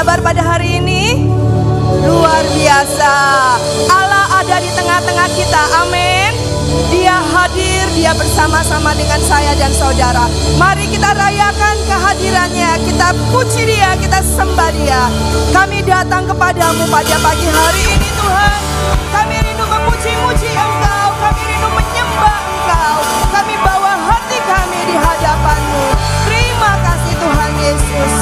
kabar pada hari ini? Luar biasa. Allah ada di tengah-tengah kita. Amin. Dia hadir, dia bersama-sama dengan saya dan saudara. Mari kita rayakan kehadirannya, kita puji dia, kita sembah dia. Kami datang kepadamu pada pagi hari ini Tuhan. Kami rindu memuji-muji Engkau, kami rindu menyembah Engkau. Kami bawa hati kami di hadapan-Mu. Terima kasih Tuhan Yesus.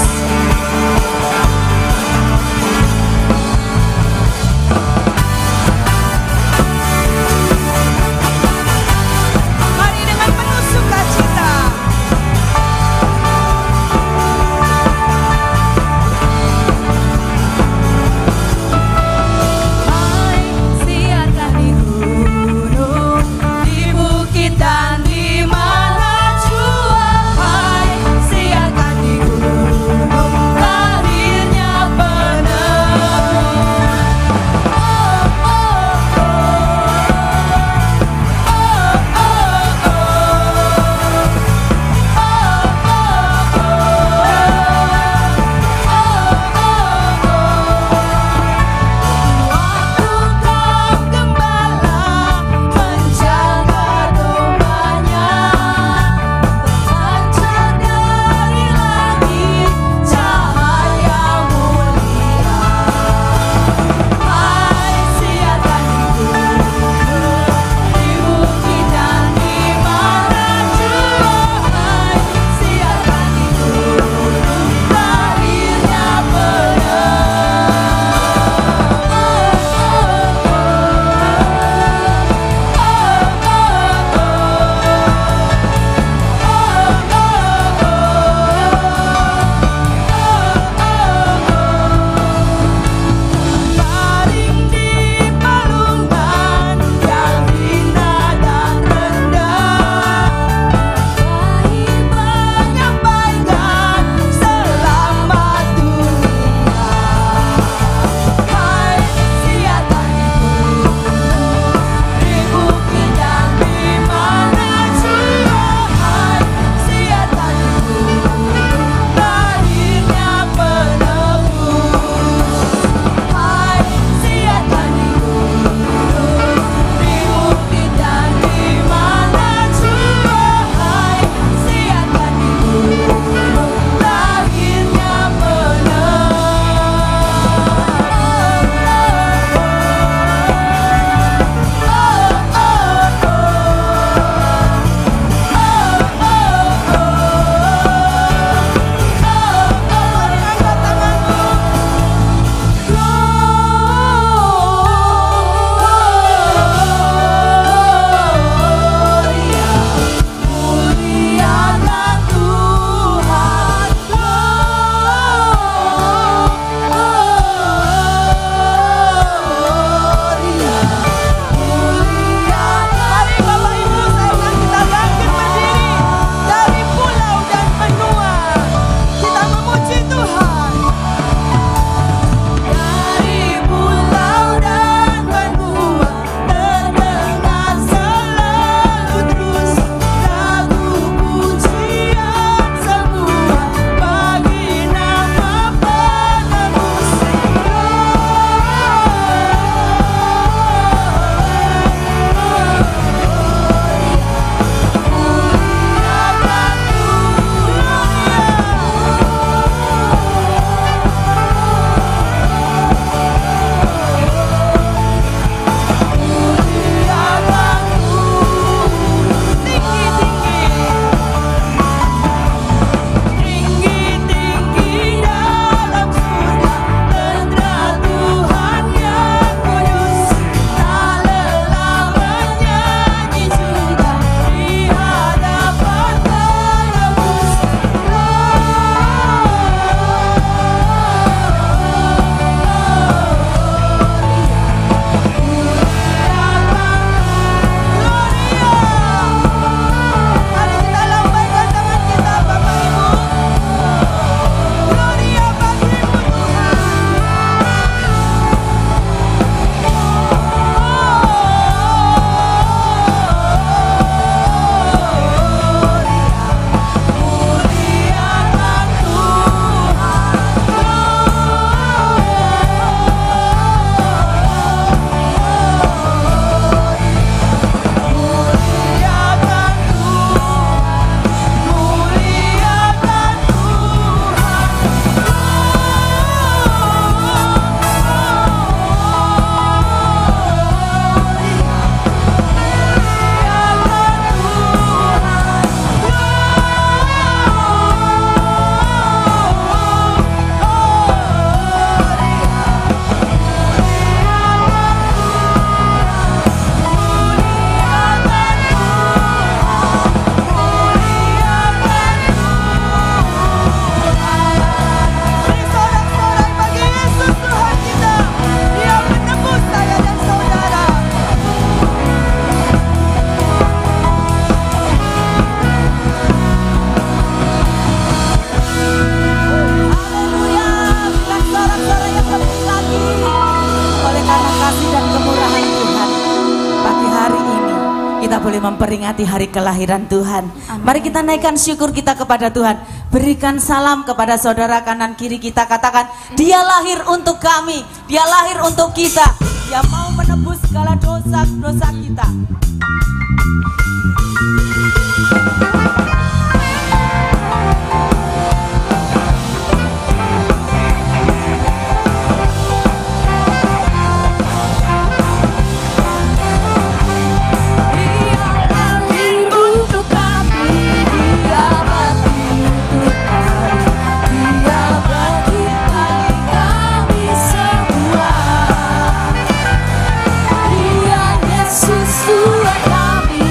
Siarkan di kembali memperingati hari kelahiran Tuhan. Mari kita naikkan syukur kita kepada Tuhan. Berikan salam kepada saudara kanan kiri kita, katakan, Dia lahir untuk kami, Dia lahir untuk kita, Dia mau menebus segala dosa-dosa kita. Yesus Tuhan kami.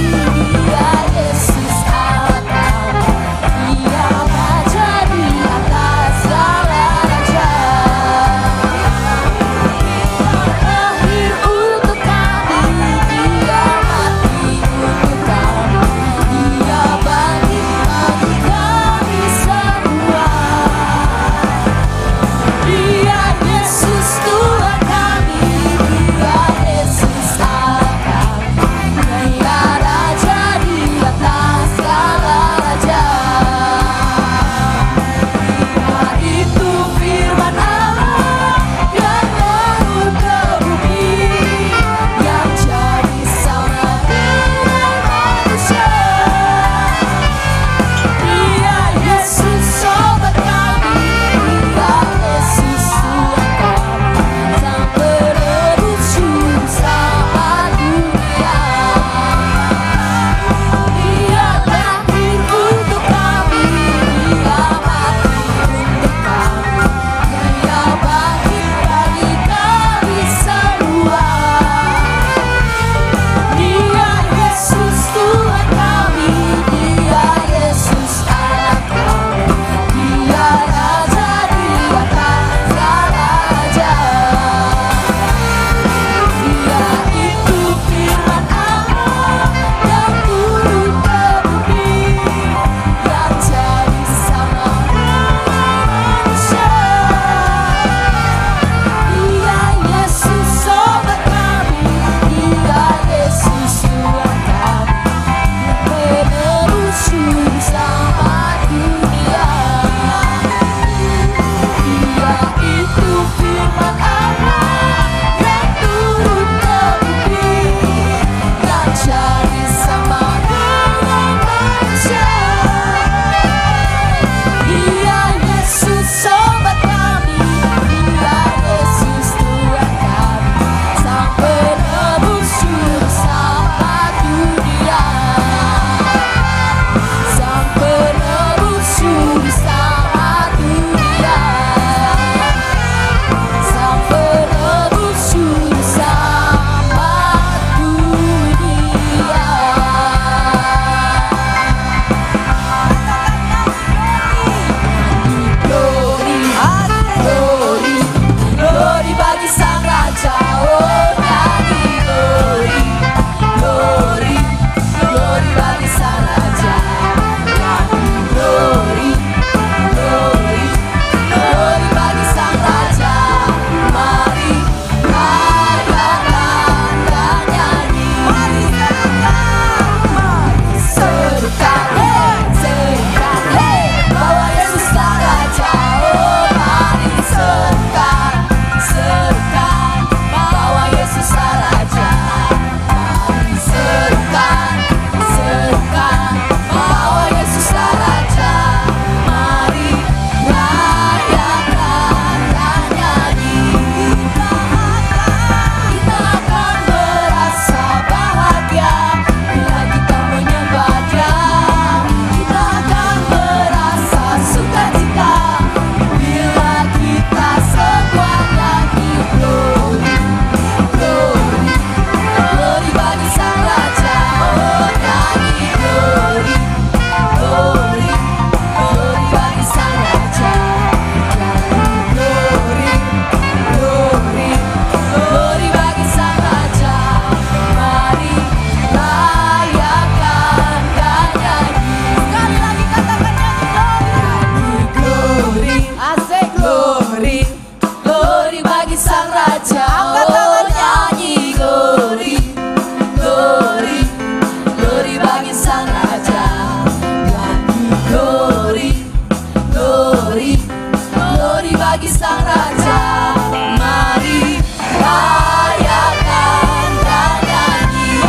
bagi Sang Raja. Mari rayakan dan nyanyi.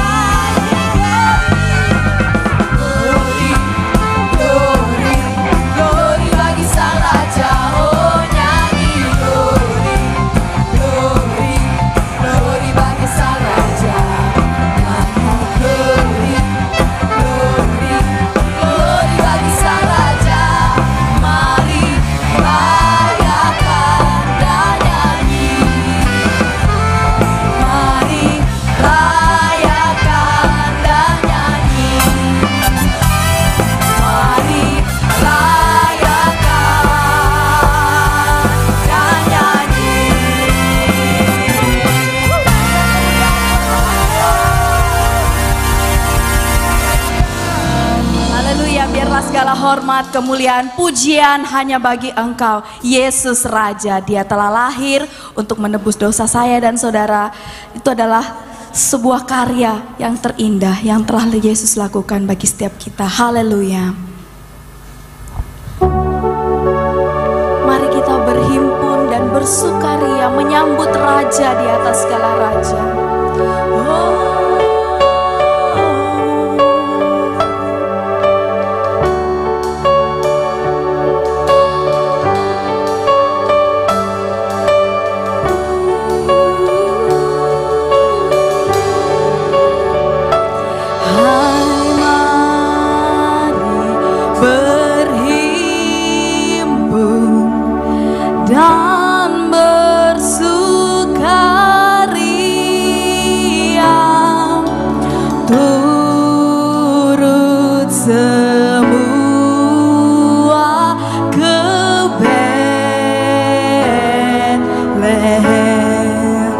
Glory, glory, glory bagi Sang Raja. Oh nyanyi glory, glory, glory bagi Sang Raja. Glory, glory, glory bagi Sang Raja. Mari rayakan dan nyanyi. Mari rayakan dan nyanyi. Mari rayakan dan nyanyi. Haleluya, biarlah segala hormat, kemuliaan, pujian hanya bagi Engkau, Yesus Raja. Dia telah lahir untuk menebus dosa saya dan saudara. Itu adalah sebuah karya yang terindah yang telah Yesus lakukan bagi setiap kita. Haleluya. Mari kita berhimpun dan bersukaria menyambut Raja di atas segala raja. Dan bersukaria turut semua ke Betlehem.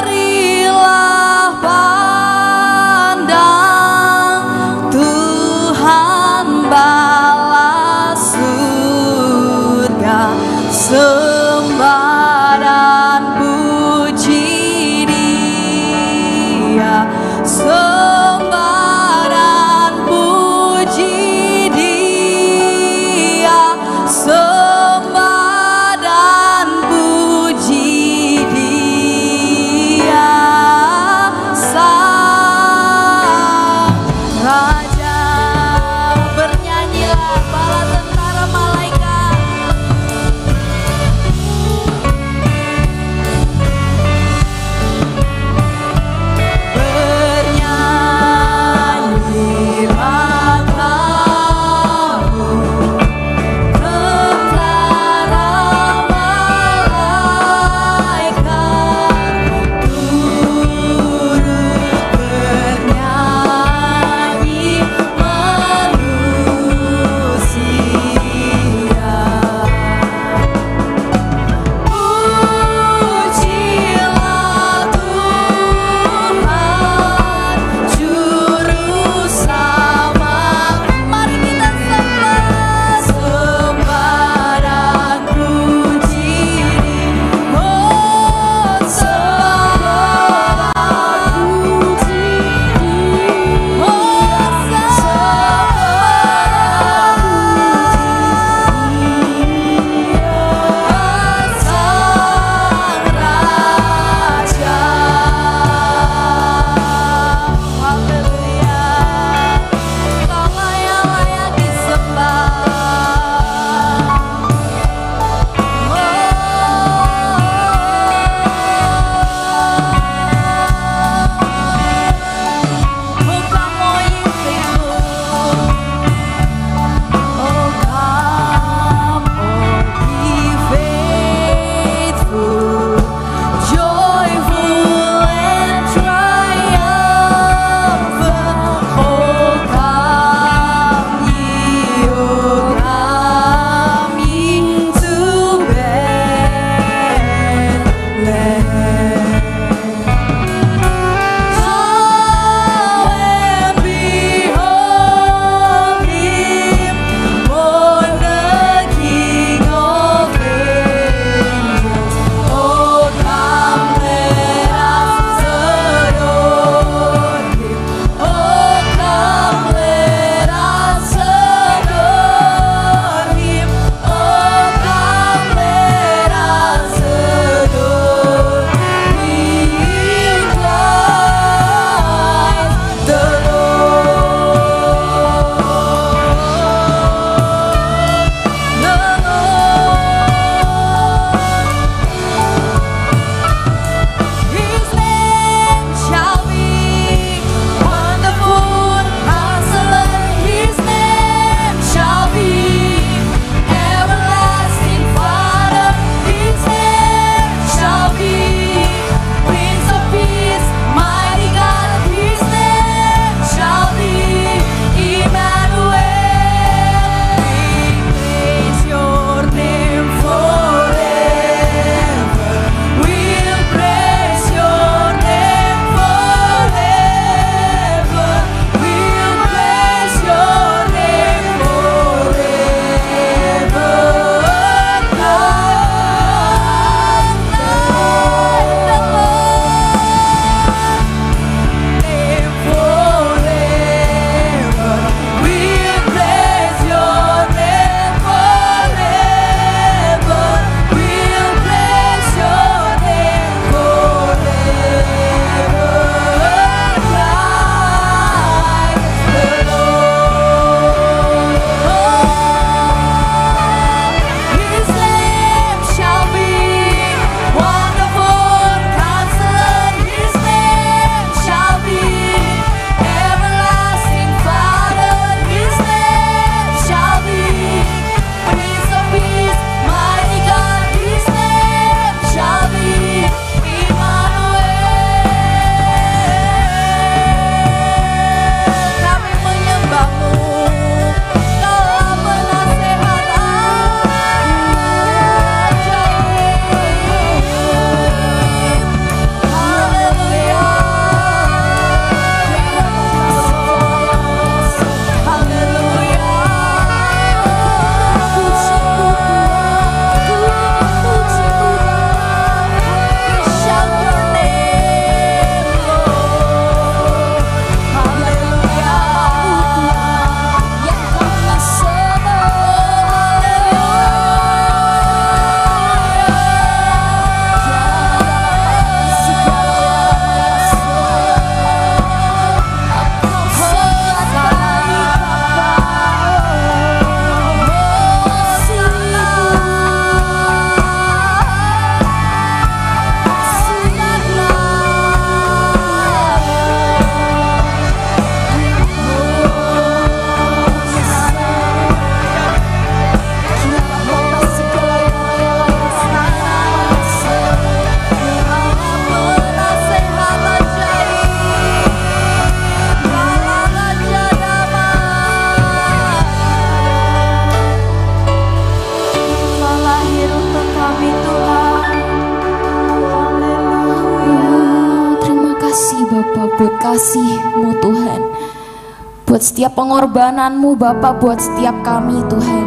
Marilah pandang Tuhan balas surga, sembah dan puji Dia, sembah dan puji Dia, sembah dan puji Dia, Sang Raja. Bernyanyilah buat setiap pengorbananmu Bapa, buat setiap kami Tuhan.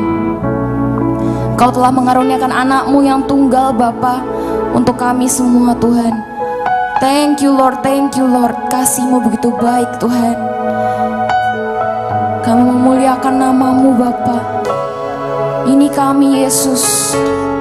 Kau telah mengaruniakan anakmu yang tunggal Bapa untuk kami semua Tuhan. Thank you Lord, kasih-Mu begitu baik Tuhan. Kami memuliakan nama-Mu Bapa. Ini kami Yesus. Seorang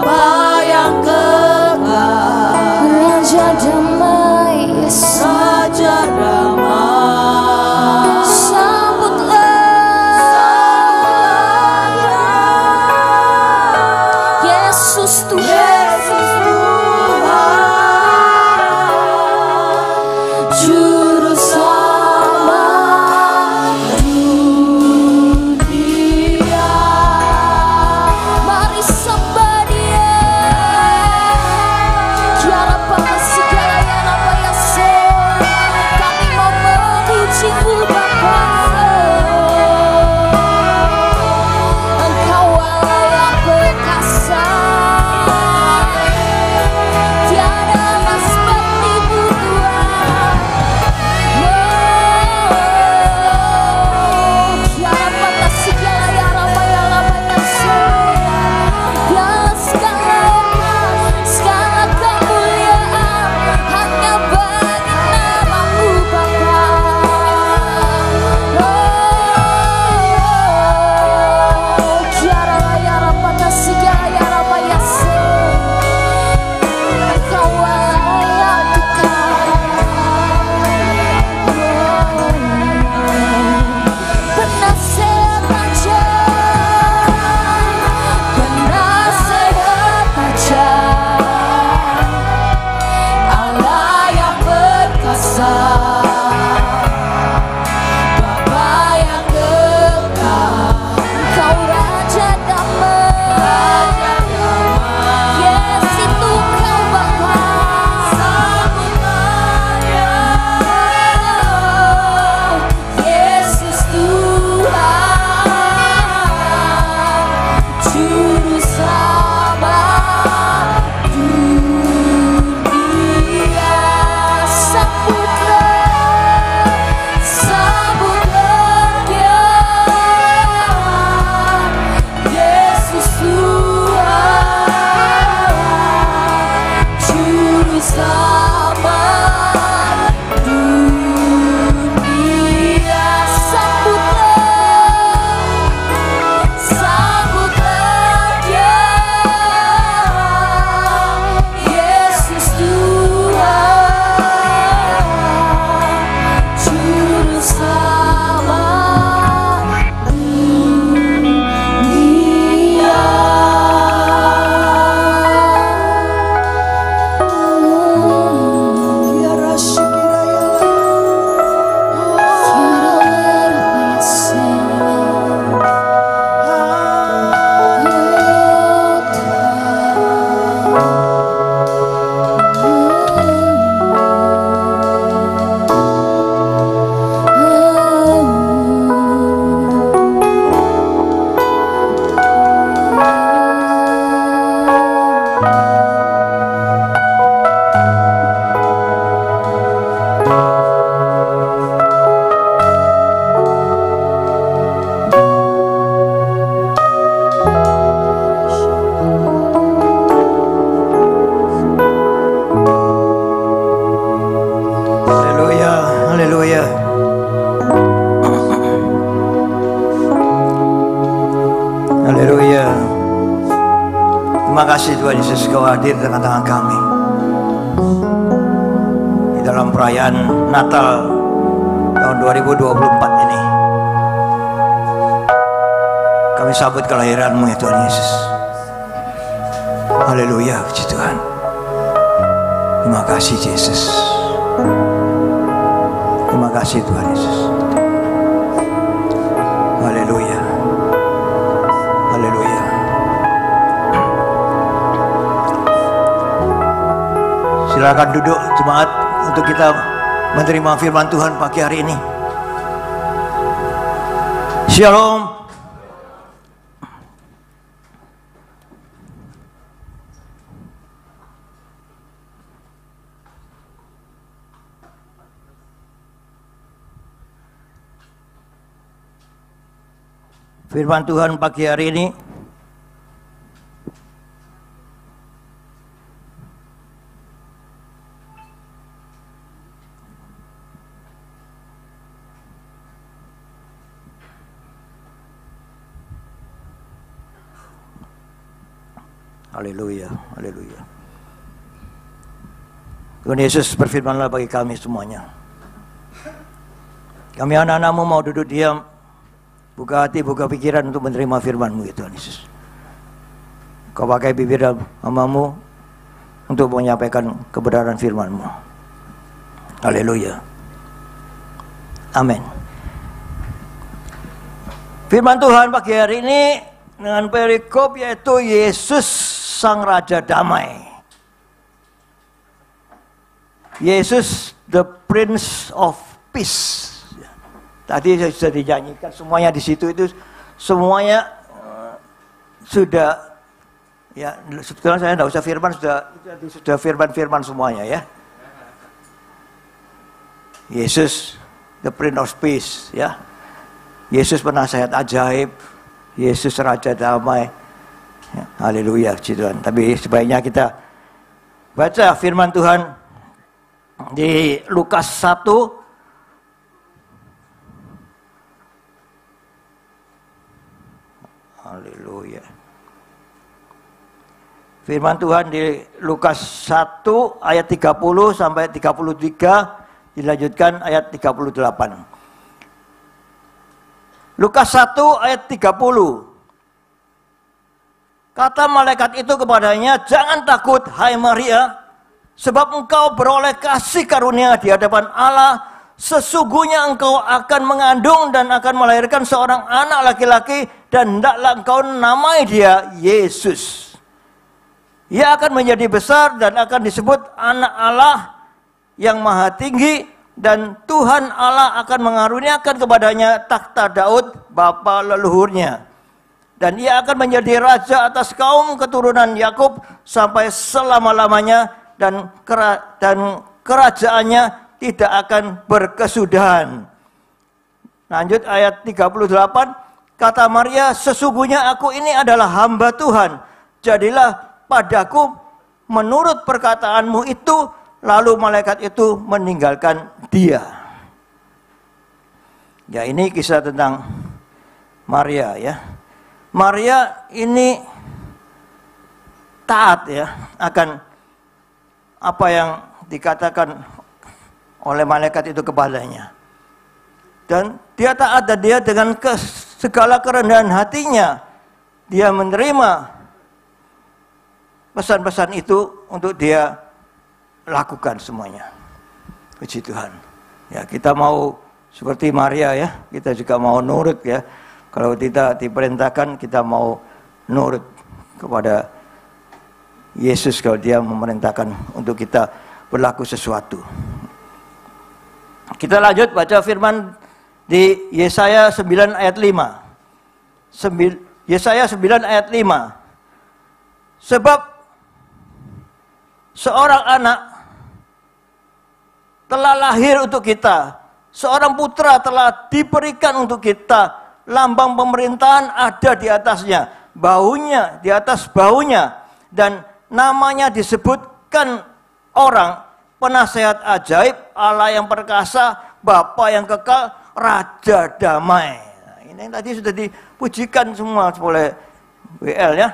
Bapa yang kekal, Raja damai Yesus, Raja damai, sambutlah Yesus Tuhan, Juru Selamat dunia. Mari sembah Dia. Tiada pada segala yang apa yang kami mau memuji-Mu Bapa. Engkau Allah yang perkasa, tiada mas seperti-Mu Tuhan. Tiada pada segala yang apa yang tiada segala hormat, segala kemuliaan hanya bagi nama-Mu Bapa. Tiada layar pada segala yang apa yang Engkau Allah yang penasehat Raja, penasehat Raja, Allah yang perkasa, Bapa yang kekal, Engkau Raja damai, Yes itu Engkau Bapa, Yesus Tuhan, Juru Selamat dunia. Sambutlah Dia, Yesus Tuhan, Juru Selamat dunia. Sambutlah Dia, Yesus Tuhan, Juru Selamat dunia. Haleluya, haleluya. Haleluya. Terima kasih Tuhan Yesus, Kau hadir di tengah-tengah kami di dalam perayaan Natal tahun 2024 ini. Kami sambut kelahiran-Mu ya Tuhan Yesus. Haleluya, puji Tuhan. Terima kasih Yesus. Terima kasih Tuhan Yesus. Haleluya. Haleluya. Silakan duduk jemaat untuk kita menerima firman Tuhan pagi hari ini. Shalom. Firman Tuhan pagi hari ini Haleluya, haleluya. Tuhan Yesus berfirmanlah bagi kami semuanya. Kami anak-anakmu mau duduk diam, buka hati, buka pikiran untuk menerima firman-Mu ya Tuhan Yesus. Kau pakai bibir hamba-Mu untuk menyampaikan kebenaran firman-Mu. Haleluya. Amin. Firman Tuhan pagi hari ini dengan perikop yaitu Yesus Sang Raja Damai. Yesus the Prince of Peace. Tadi sudah dinyanyikan semuanya di situ, itu semuanya sudah ya, sekarang saya tidak usah firman, sudah firman semuanya ya. Yesus the Prince of Peace ya. Yesus penasihat ajaib, Yesus Raja Damai. Ya, haleluya Tuhan. Tapi sebaiknya kita baca firman Tuhan di Lukas 1 haleluya. Firman Tuhan di Lukas 1 ayat 30 sampai 33, dilanjutkan ayat 38. Lukas 1 ayat 30. Kata malaikat itu kepadanya, "Jangan takut, hai Maria, sebab engkau beroleh kasih karunia di hadapan Allah. Sesungguhnya engkau akan mengandung dan akan melahirkan seorang anak laki-laki, dan hendaklah engkau namai dia Yesus. Ia akan menjadi besar dan akan disebut anak Allah yang maha tinggi, dan Tuhan Allah akan mengaruniakan kepadanya takhta Daud bapa leluhurnya. Dan ia akan menjadi raja atas kaum keturunan Yakub sampai selama-lamanya, dan kerajaannya tidak akan berkesudahan." Lanjut ayat 38, kata Maria, "Sesungguhnya aku ini adalah hamba Tuhan. Jadilah padaku menurut perkataanmu itu." Lalu malaikat itu meninggalkan dia. Ya, ini kisah tentang Maria ya. Maria ini taat ya akan apa yang dikatakan oleh malaikat itu kepadanya. Dan dia taat, dan dia dengan segala kerendahan hatinya dia menerima pesan-pesan itu untuk dia lakukan semuanya. Puji Tuhan. Ya, kita mau seperti Maria ya, kita juga mau nurut ya. Kalau kita diperintahkan, kita mau nurut kepada Yesus kalau dia memerintahkan untuk kita berlaku sesuatu. Kita lanjut baca firman di Yesaya 9 ayat 5. Yesaya 9 ayat 5. Sebab seorang anak telah lahir untuk kita, seorang putra telah diberikan untuk kita, lambang pemerintahan ada di atasnya, bahunya di atas bahunya, dan namanya disebutkan orang penasehat ajaib, Allah yang perkasa, Bapa yang kekal, Raja Damai. Nah, ini yang tadi sudah dipujikan semua oleh WL ya.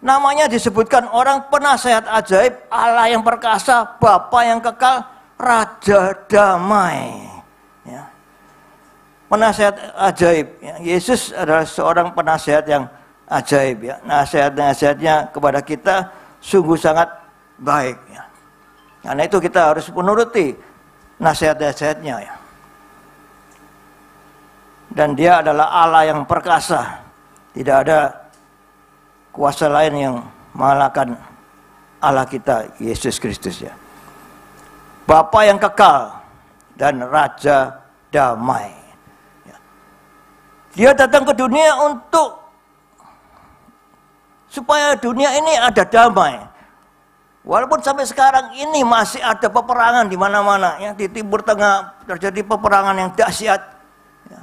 Namanya disebutkan orang penasehat ajaib, Allah yang perkasa, Bapa yang kekal, Raja Damai. Ya. Penasehat ajaib. Ya. Yesus adalah seorang penasehat yang ajaib. Ya. Nasihat-nasihatnya kepada kita sungguh sangat baik. Ya. Karena itu kita harus menuruti nasihat-nasihatnya. Ya. Dan dia adalah Allah yang perkasa. Tidak ada kuasa lain yang mengalahkan Allah kita, Yesus Kristus ya. Bapa yang kekal dan Raja Damai. Ya. Dia datang ke dunia supaya dunia ini ada damai. Walaupun sampai sekarang ini masih ada peperangan di mana-mana. Ya. Di Timur Tengah terjadi peperangan yang dahsyat. Ya.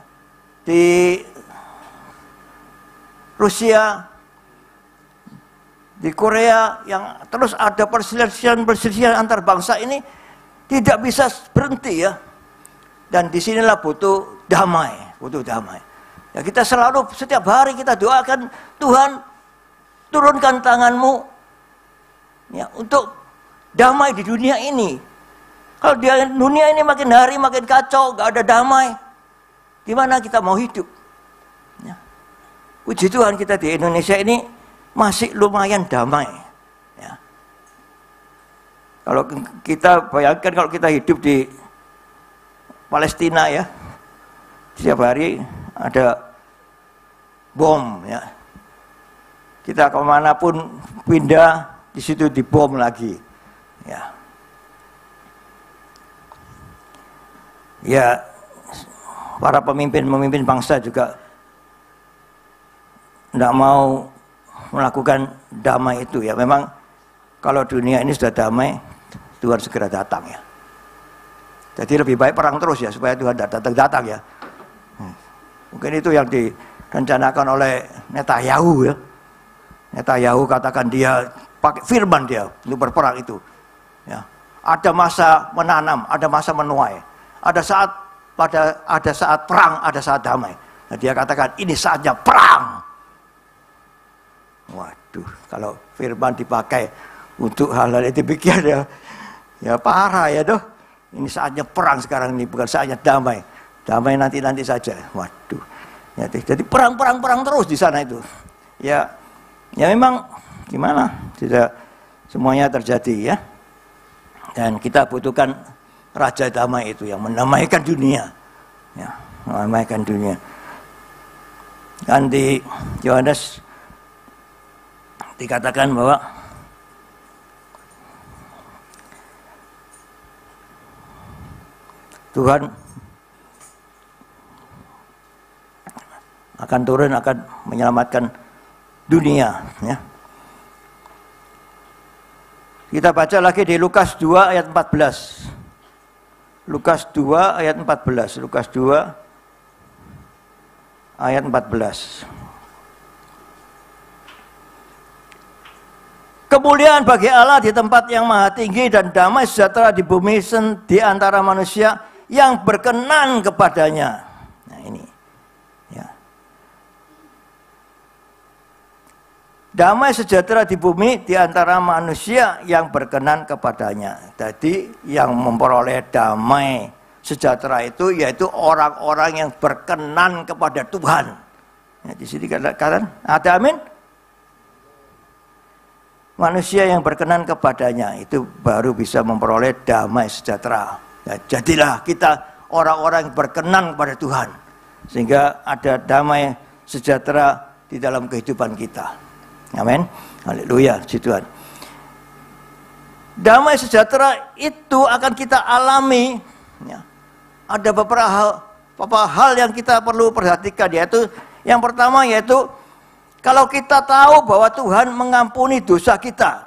Di Rusia, di Korea, yang terus ada perselisihan antar bangsa ini tidak bisa berhenti ya. Dan disinilah butuh damai, Ya, kita selalu setiap hari kita doakan, Tuhan turunkan tangan-Mu ya, untuk damai di dunia ini. Kalau di dunia ini makin hari makin kacau, gak ada damai, gimana kita mau hidup? Ya. Puji Tuhan kita di Indonesia ini masih lumayan damai. Ya. Kalau kita bayangkan kalau kita hidup di Palestina ya, setiap hari ada bom ya. Kita kemanapun pindah, di situ dibom lagi. Ya. Ya, para pemimpin bangsa juga tidak mau melakukan damai itu ya. Memang kalau dunia ini sudah damai, Tuhan segera datang ya. Jadi lebih baik perang terus ya, supaya Tuhan datang ya. Mungkin itu yang direncanakan oleh Netanyahu ya. Netanyahu katakan dia pakai firman dia untuk berperang itu. Ya. Ada masa menanam, ada masa menuai. Ada saat perang, ada saat damai. Nah, dia katakan ini saatnya perang. Waduh, kalau firman dipakai untuk hal-hal itu demikian ya parah ya doh. Ini saatnya perang sekarang ini, bukan saatnya damai. Damai nanti saja. Waduh. Ya, jadi perang terus di sana itu. Ya memang gimana? Tidak semuanya terjadi ya. Dan kita butuhkan Raja Damai itu yang mendamaikan dunia. Ya, mendamaikan dunia. Kan di Yohanes dikatakan bahwa Tuhan akan turun, akan menyelamatkan dunia ya. Kita baca lagi di Lukas 2 ayat 14. Lukas 2 ayat 14. Lukas 2 ayat 14. Kemuliaan bagi Allah di tempat yang maha tinggi dan damai sejahtera di bumi di antara manusia yang berkenan kepadanya. Nah ini ya. Damai sejahtera di bumi di antara manusia yang berkenan kepadanya. Jadi yang memperoleh damai sejahtera itu yaitu orang-orang yang berkenan kepada Tuhan. Ya, di sini katakan ada amin. Manusia yang berkenan kepadanya itu baru bisa memperoleh damai sejahtera. Ya, jadilah kita orang-orang yang berkenan kepada Tuhan. Sehingga ada damai sejahtera di dalam kehidupan kita. Amin. Haleluya, puji Tuhan. Damai sejahtera itu akan kita alami. Ya. Ada beberapa hal yang kita perlu perhatikan, yaitu yang pertama yaitu kalau kita tahu bahwa Tuhan mengampuni dosa kita.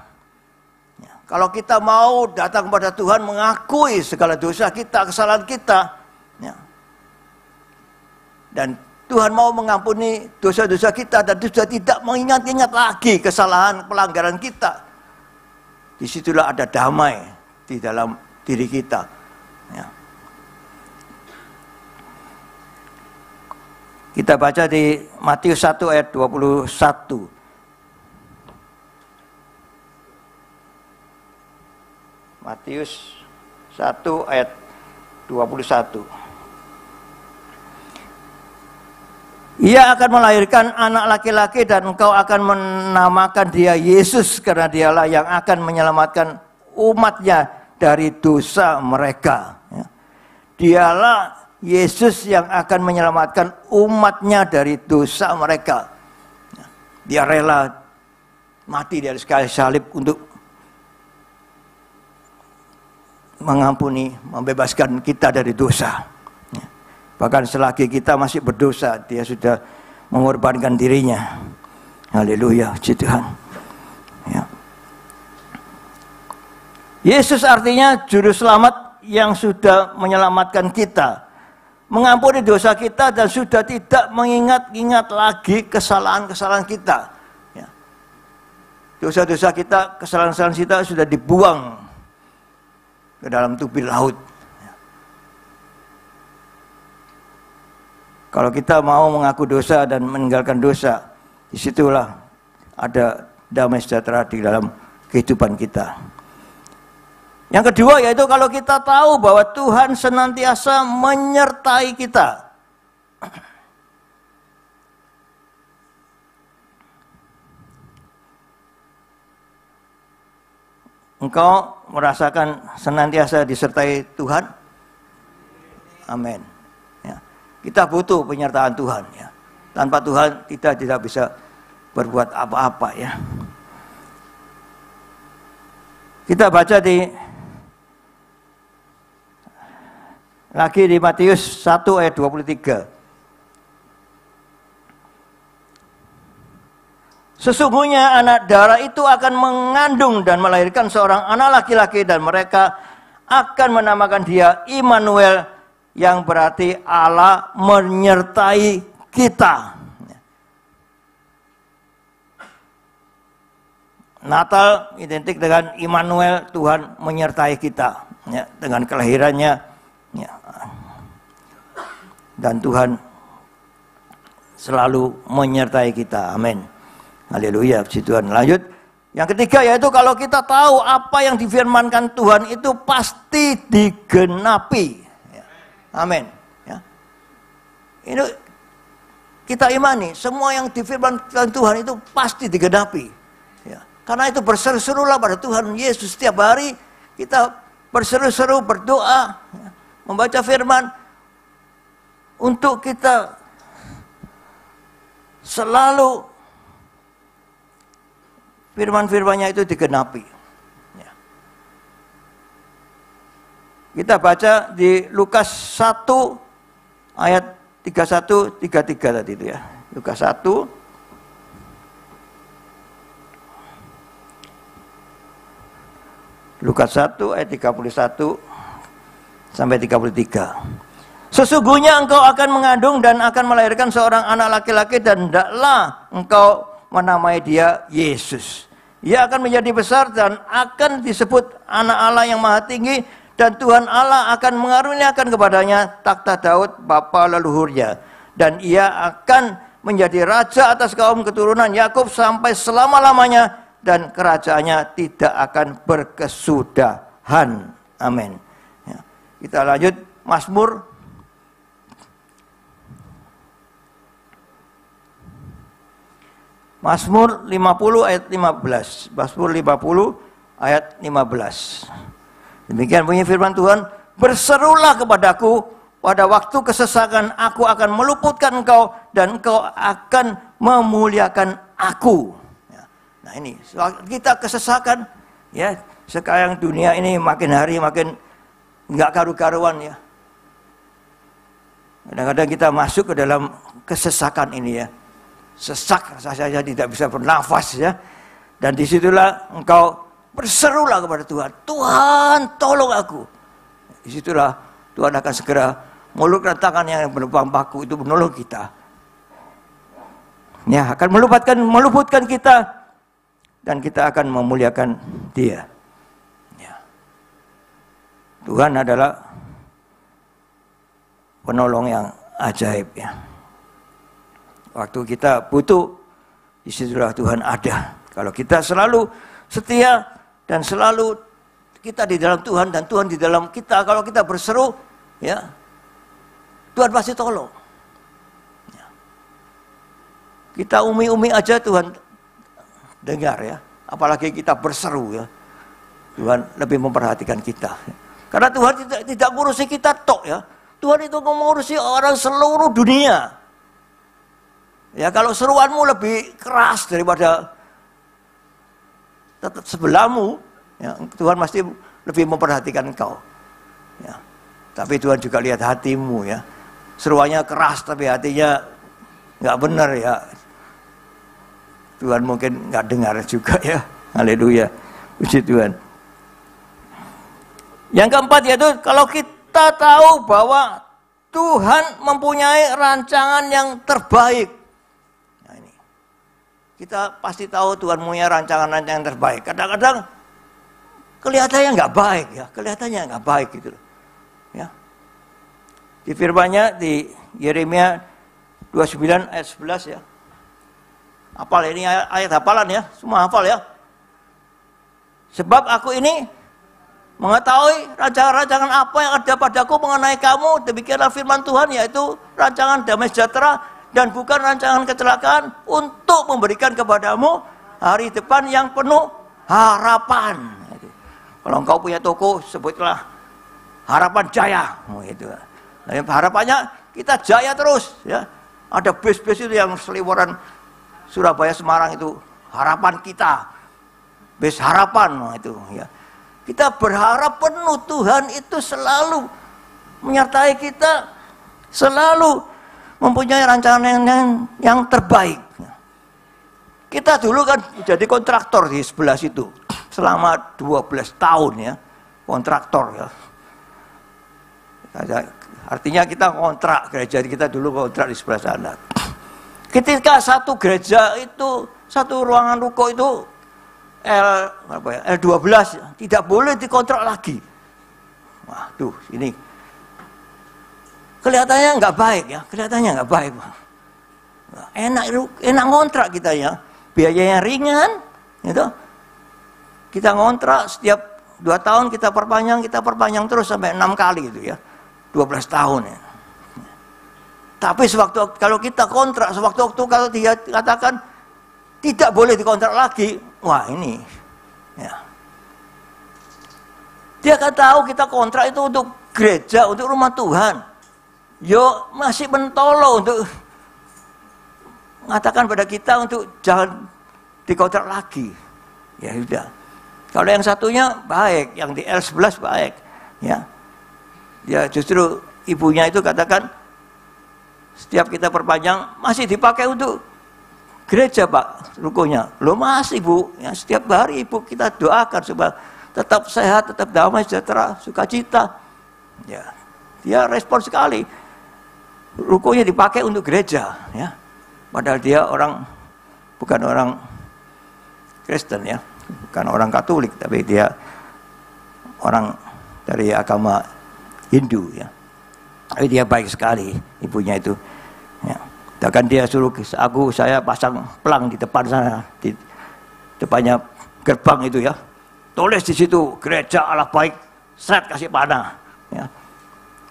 Ya. Kalau kita mau datang kepada Tuhan mengakui segala dosa kita, kesalahan kita. Ya. Dan Tuhan mau mengampuni dosa-dosa kita dan sudah tidak mengingat-ingat lagi kesalahan pelanggaran kita. Disitulah ada damai di dalam diri kita. Ya. Kita baca di Matius 1 ayat 21. Matius 1 ayat 21. Ia akan melahirkan anak laki-laki dan engkau akan menamakan dia Yesus karena dialah yang akan menyelamatkan umatnya dari dosa mereka. Dialah Yesus yang akan menyelamatkan umatnya dari dosa mereka. Dia rela mati di atas kayu salib untuk mengampuni, membebaskan kita dari dosa. Bahkan selagi kita masih berdosa, dia sudah mengorbankan dirinya. Haleluya, puji Tuhan. Ya. Yesus artinya juru selamat yang sudah menyelamatkan kita, mengampuni dosa kita dan sudah tidak mengingat-ingat lagi kesalahan-kesalahan kita. Ya. Dosa-dosa kita, kesalahan-kesalahan kita sudah dibuang ke dalam tubir laut. Kalau kita mau mengaku dosa dan meninggalkan dosa, disitulah ada damai sejahtera di dalam kehidupan kita. Yang kedua yaitu kalau kita tahu bahwa Tuhan senantiasa menyertai kita. Engkau merasakan senantiasa disertai Tuhan? Amin. Ya. Kita butuh penyertaan Tuhan. Ya. Tanpa Tuhan kita tidak bisa berbuat apa-apa. Ya. Kita baca lagi di Matius 1 ayat 23. Sesungguhnya anak darah itu akan mengandung dan melahirkan seorang anak laki-laki dan mereka akan menamakan dia Immanuel, yang berarti Allah menyertai kita. Natal identik dengan Immanuel, Tuhan menyertai kita ya, dengan kelahirannya ya. Dan Tuhan selalu menyertai kita. Amin. Haleluya, puji Tuhan. Lanjut. Yang ketiga yaitu kalau kita tahu apa yang difirmankan Tuhan itu pasti digenapi. Ya. Amin. Ya. Ini kita imani, semua yang difirmankan Tuhan itu pasti digenapi. Ya. Karena itu berseru-serulah pada Tuhan Yesus setiap hari. Kita berseru-seru, berdoa, ya, membaca firman untuk kita selalu firman-firmannya itu digenapi. Ya. Kita baca di Lukas 1 ayat 31-33 tadi itu ya. Lukas 1 ayat 31 sampai 33. Sesungguhnya engkau akan mengandung dan akan melahirkan seorang anak laki-laki dan hendaklah engkau menamai dia Yesus. Ia akan menjadi besar dan akan disebut anak Allah yang maha tinggi, dan Tuhan Allah akan mengaruniakan kepadanya takhta Daud bapa leluhurnya, dan ia akan menjadi raja atas kaum keturunan Yakub sampai selama-lamanya, dan kerajaannya tidak akan berkesudahan. Amin. Ya. Kita lanjut Mazmur. Mazmur 50 ayat 15. Mazmur 50 ayat 15. Demikian bunyi firman Tuhan, berserulah kepadaku pada waktu kesesakan, aku akan meluputkan engkau dan engkau akan memuliakan aku. Ya. Nah ini, kita kesesakan, ya sekarang dunia ini makin hari makin nggak karu-karuan ya. Kadang-kadang kita masuk ke dalam kesesakan ini ya. Sesak, saya tidak bisa bernafas ya. Dan disitulah engkau berserulah kepada Tuhan, Tuhan tolong aku. Disitulah Tuhan akan segera mengulurkan tangan yang berlubang paku itu menolong kita. Ya, akan meluputkan kita dan kita akan memuliakan Dia. Ya. Tuhan adalah penolong yang ajaib ya. Waktu kita butuh, disitulah Tuhan ada. Kalau kita selalu setia dan selalu kita di dalam Tuhan dan Tuhan di dalam kita, kalau kita berseru, ya Tuhan pasti tolong. Ya. Kita umi-umi aja Tuhan dengar ya. Apalagi kita berseru ya. Tuhan lebih memperhatikan kita. Karena Tuhan tidak ngurusi kita tok ya. Tuhan itu mengurusi orang seluruh dunia. Ya kalau seruanmu lebih keras daripada sebelahmu, ya, Tuhan pasti lebih memperhatikan engkau. Ya. Tapi Tuhan juga lihat hatimu ya. Seruannya keras tapi hatinya nggak benar ya. Tuhan mungkin nggak dengar juga ya. Haleluya. Puji Tuhan. Yang keempat yaitu kalau kita tahu bahwa Tuhan mempunyai rancangan yang terbaik. Kita pasti tahu Tuhan punya rancangan-rancangan yang terbaik. Kadang-kadang kelihatannya nggak baik ya, kelihatannya nggak baik gitu. Ya. Di firman-Nya di Yeremia 29 ayat 11 ya. Hafal ini ayat hafalan ya, semua hafal ya. Sebab aku ini mengetahui rancangan-rancangan apa yang ada padaku mengenai kamu, demikianlah firman Tuhan, yaitu rancangan damai sejahtera dan bukan rancangan kecelakaan, untuk memberikan kepadamu hari depan yang penuh harapan. Kalau engkau punya toko, sebutlah Harapan Jaya. Itu. Nah, harapannya kita jaya terus ya. Ada bis-bis itu yang seliweran Surabaya Semarang itu, harapan kita, bis harapan itu ya. Kita berharap penuh Tuhan itu selalu menyertai kita, selalu mempunyai rancangan yang terbaik. Kita dulu kan jadi kontraktor di sebelah situ selama 12 tahun ya, kontraktor ya. Artinya kita kontrak gereja kita dulu, kontrak di sebelah sana. Ketika satu gereja itu, satu ruangan ruko itu L12 tidak boleh dikontrak lagi. Waduh, ini kelihatannya nggak baik ya, kelihatannya nggak baik. Enak ngontrak kita ya, biayanya ringan, gitu. Kita ngontrak setiap 2 tahun kita perpanjang terus sampai 6 kali gitu ya, 12 tahun ya. Tapi sewaktu kalau kita kontrak, sewaktu-waktu kalau dia katakan tidak boleh dikontrak lagi, wah ini, ya. Dia kan tahu kita kontrak itu untuk gereja, untuk rumah Tuhan. Yo masih mentolo untuk mengatakan pada kita untuk jangan dikontrak lagi. Ya sudah. Kalau yang satunya baik, yang di L11 baik, ya. Ya justru ibunya itu katakan, setiap kita perpanjang masih dipakai untuk gereja Pak, rukonya. Loh masih Bu, ya, setiap hari Ibu kita doakan supaya tetap sehat, tetap damai, sejahtera, sukacita. Ya, dia respon sekali. Rukonya dipakai untuk gereja, ya. Padahal dia bukan orang Kristen ya, bukan orang Katolik, tapi dia orang dari agama Hindu ya. Tapi dia baik sekali ibunya itu. Ya. Bahkan dia suruh saya pasang pelang di depan sana, di depannya gerbang itu ya. Tulis di situ gereja Allah baik, set kasih panah. Ya.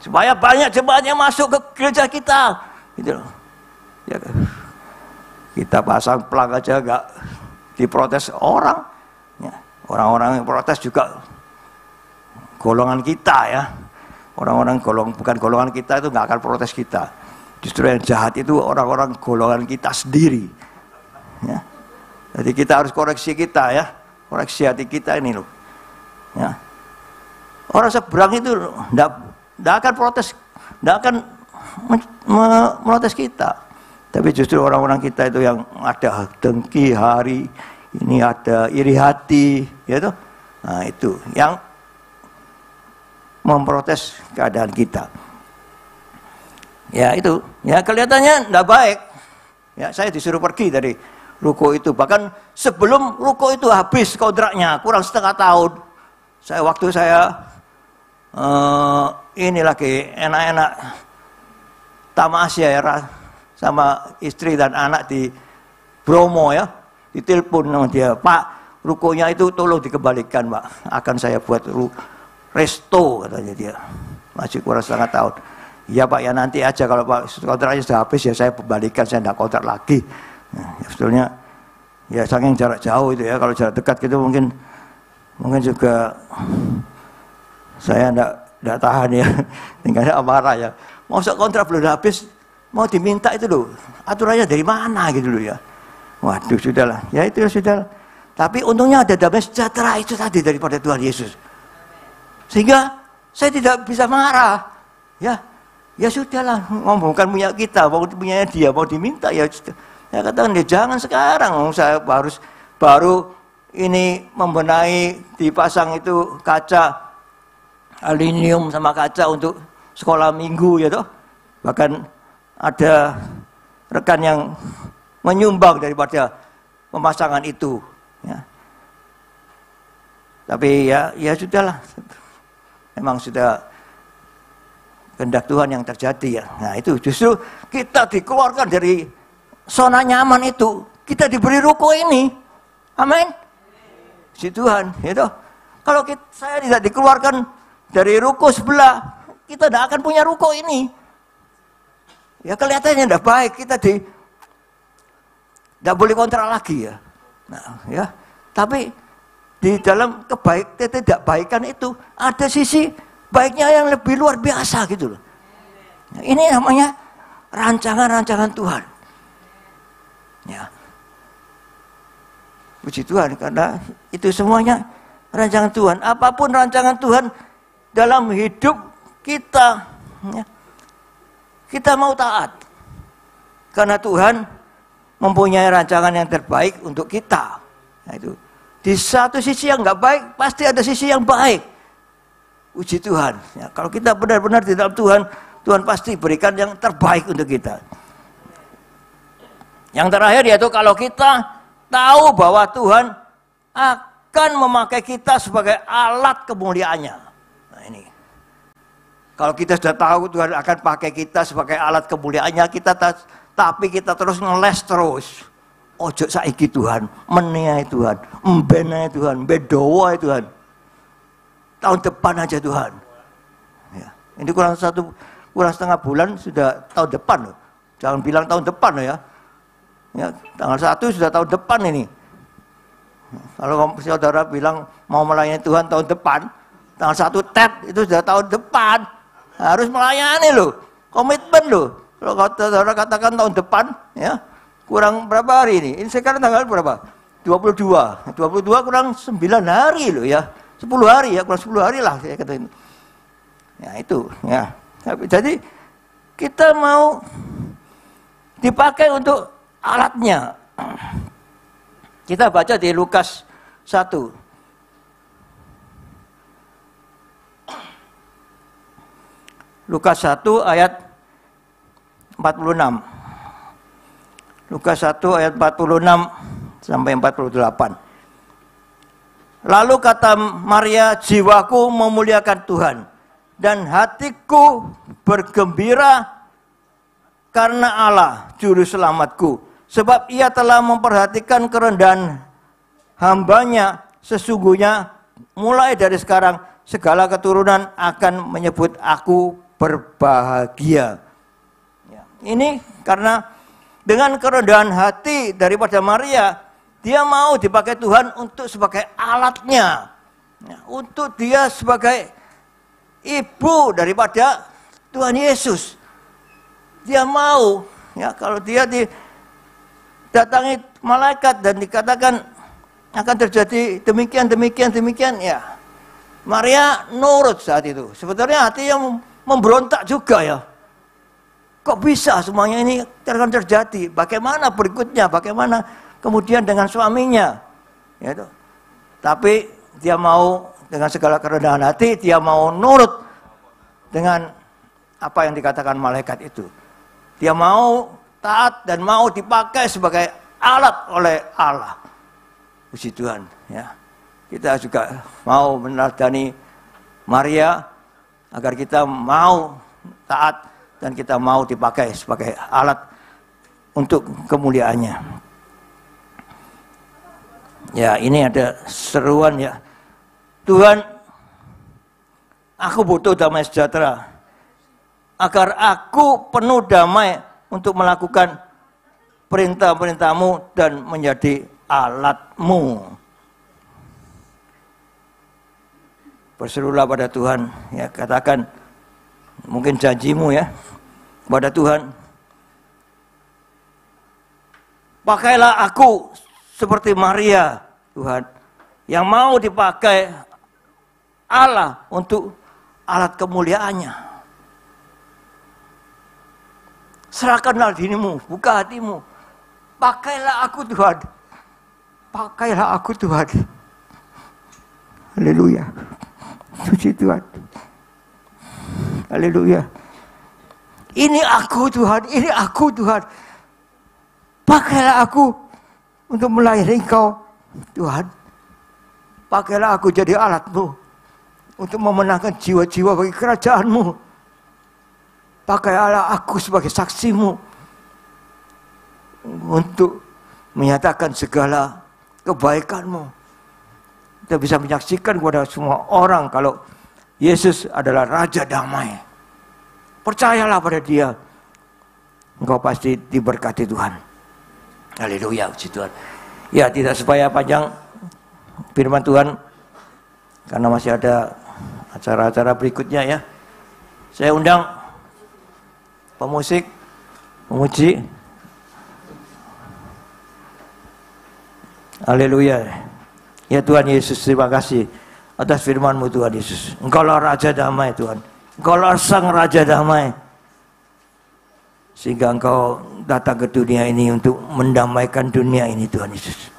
Supaya banyak jemaatnya masuk ke gereja kita. Gitu loh. Ya. Kita pasang pelang aja nggak diprotes orang. Ya. Orang-orang yang protes juga golongan kita ya. Orang-orang bukan golongan kita itu nggak akan protes kita. Justru yang jahat itu orang-orang golongan kita sendiri. Ya. Jadi kita harus koreksi kita ya, koreksi hati kita ini loh. Ya. Orang seberang itu nggak akan protes, nggak akan meprotes kita. Tapi justru orang-orang kita itu yang ada dengki hari, ini ada iri hati, ya toh. Nah itu yang memprotes keadaan kita. Ya itu, ya kelihatannya tidak baik. Ya saya disuruh pergi dari ruko itu. Bahkan sebelum ruko itu habis kontraknya, kurang setengah tahun. Waktu saya ini lagi enak-enak tamasya ya, sama istri dan anak di Bromo ya, ditelepon sama dia, Pak, rukonya itu tolong dikembalikan Pak, akan saya buat resto katanya dia, masih kurang setengah tahun. Iya Pak ya nanti aja, kalau Pak kontraknya sudah habis ya saya kembalikan, saya tidak kontrak lagi. Nah, ya, sebetulnya ya saking jarak jauh itu ya, kalau jarak dekat gitu mungkin juga saya tidak tahan ya, tinggalnya amarah ya. Masuk kontrak belum habis, mau diminta itu loh, aturannya dari mana gitu loh ya. Waduh sudahlah, ya itu ya sudah. Tapi untungnya ada damai sejahtera itu tadi daripada Tuhan Yesus. Sehingga saya tidak bisa marah. Ya sudahlah, bukan punya kita, mau punya dia, mau diminta ya. Ya katakan dia jangan sekarang, saya baru ini membenahi, dipasang itu kaca aluminium sama kaca untuk sekolah minggu ya toh. Bahkan ada rekan yang menyumbang daripada pemasangan itu ya. Tapi ya sudahlah, memang sudah kehendak Tuhan yang terjadi ya. Nah itu justru kita dikeluarkan dari zona nyaman itu. Kita diberi ruko ini. Amin. Si Tuhan, gitu. Kalau saya tidak dikeluarkan dari ruko sebelah, kita tidak akan punya ruko ini. Ya kelihatannya tidak baik, kita tidak boleh kontrak lagi ya. Nah, ya. Tapi di dalam ketidakbaikan itu ada sisi baiknya yang lebih luar biasa gitu loh. Nah, ini namanya rancangan-rancangan Tuhan. Ya. Puji Tuhan, karena itu semuanya rancangan Tuhan. Apapun rancangan Tuhan dalam hidup kita, ya, kita mau taat. Karena Tuhan mempunyai rancangan yang terbaik untuk kita. Nah, itu. Di satu sisi yang nggak baik, pasti ada sisi yang baik. Puji Tuhan. Ya, kalau kita benar-benar di dalam Tuhan, Tuhan pasti berikan yang terbaik untuk kita. Yang terakhir yaitu kalau kita tahu bahwa Tuhan akan memakai kita sebagai alat kemuliaannya. Nah ini. Kalau kita sudah tahu Tuhan akan pakai kita sebagai alat kemuliaannya, tapi kita terus ngeles terus. Ojo saiki Tuhan, meniyai Tuhan, embenai Tuhan, bedowo Tuhan. Tahun depan aja Tuhan. Ya. Ini kurang setengah bulan sudah tahun depan loh. Jangan bilang tahun depan loh ya. Ya, tanggal 1 sudah tahun depan ini. Kalau saudara bilang mau melayani Tuhan tahun depan, tanggal 1 Tet itu sudah tahun depan. Harus melayani loh, komitmen loh. Kalau saudara katakan tahun depan, ya kurang berapa hari ini? Ini sekarang tanggal berapa? 22. 22 kurang 9 hari loh ya. 10 hari ya, kurang 10 hari lah saya katakan. Ya itu, ya. Jadi kita mau dipakai untuk alatnya. Kita baca di Lukas 1. Lukas 1 ayat 46. Lukas 1 ayat 46 sampai 48. Lalu kata Maria, jiwaku memuliakan Tuhan dan hatiku bergembira karena Allah juru selamatku. Sebab ia telah memperhatikan kerendahan hambanya. Sesungguhnya mulai dari sekarang segala keturunan akan menyebut aku berbahagia. Ya, ini karena dengan kerendahan hati daripada Maria, dia mau dipakai Tuhan untuk sebagai alatnya. Ya, untuk dia sebagai ibu daripada Tuhan Yesus. Dia mau, ya kalau dia datangi malaikat dan dikatakan akan terjadi demikian ya. Maria nurut saat itu. Sebetulnya hatinya memberontak juga ya. Kok bisa semuanya ini akan terjadi? Bagaimana berikutnya? Bagaimana kemudian dengan suaminya? Ya, itu. Tapi dia mau dengan segala kerendahan hati, dia mau nurut dengan apa yang dikatakan malaikat itu. Dia mau taat dan mau dipakai sebagai alat oleh Allah. Puji Tuhan, ya. Kita juga mau meneladani Maria agar kita mau taat dan kita mau dipakai sebagai alat untuk kemuliaannya. Ya, ini ada seruan ya. Tuhan, aku butuh damai sejahtera agar aku penuh damai untuk melakukan perintah-perintahmu dan menjadi alatmu. Berserulah pada Tuhan, ya, katakan mungkin janjimu ya pada Tuhan. Pakailah aku seperti Maria, Tuhan, yang mau dipakai Allah untuk alat kemuliaannya. Serahkanlah dirimu, buka hatimu. Pakailah aku Tuhan. Pakailah aku Tuhan. Haleluya. Puji Tuhan. Haleluya. Ini aku Tuhan, ini aku Tuhan. Pakailah aku untuk melayani Engkau, Tuhan. Pakailah aku jadi alatmu untuk memenangkan jiwa-jiwa bagi kerajaan-Mu. Pakailah aku sebagai saksimu untuk menyatakan segala kebaikanmu. Kita bisa menyaksikan kepada semua orang kalau Yesus adalah Raja Damai. Percayalah pada Dia, engkau pasti diberkati Tuhan. Haleluya, puji Tuhan. Ya, tidak supaya panjang firman Tuhan, karena masih ada acara-acara berikutnya ya. Saya undang pemusik, pemuji. Haleluya. Ya Tuhan Yesus, terima kasih atas firman-Mu Tuhan Yesus. Engkaulah Raja Damai Tuhan. Engkaulah Sang Raja Damai. Sehingga Engkau datang ke dunia ini untuk mendamaikan dunia ini Tuhan Yesus.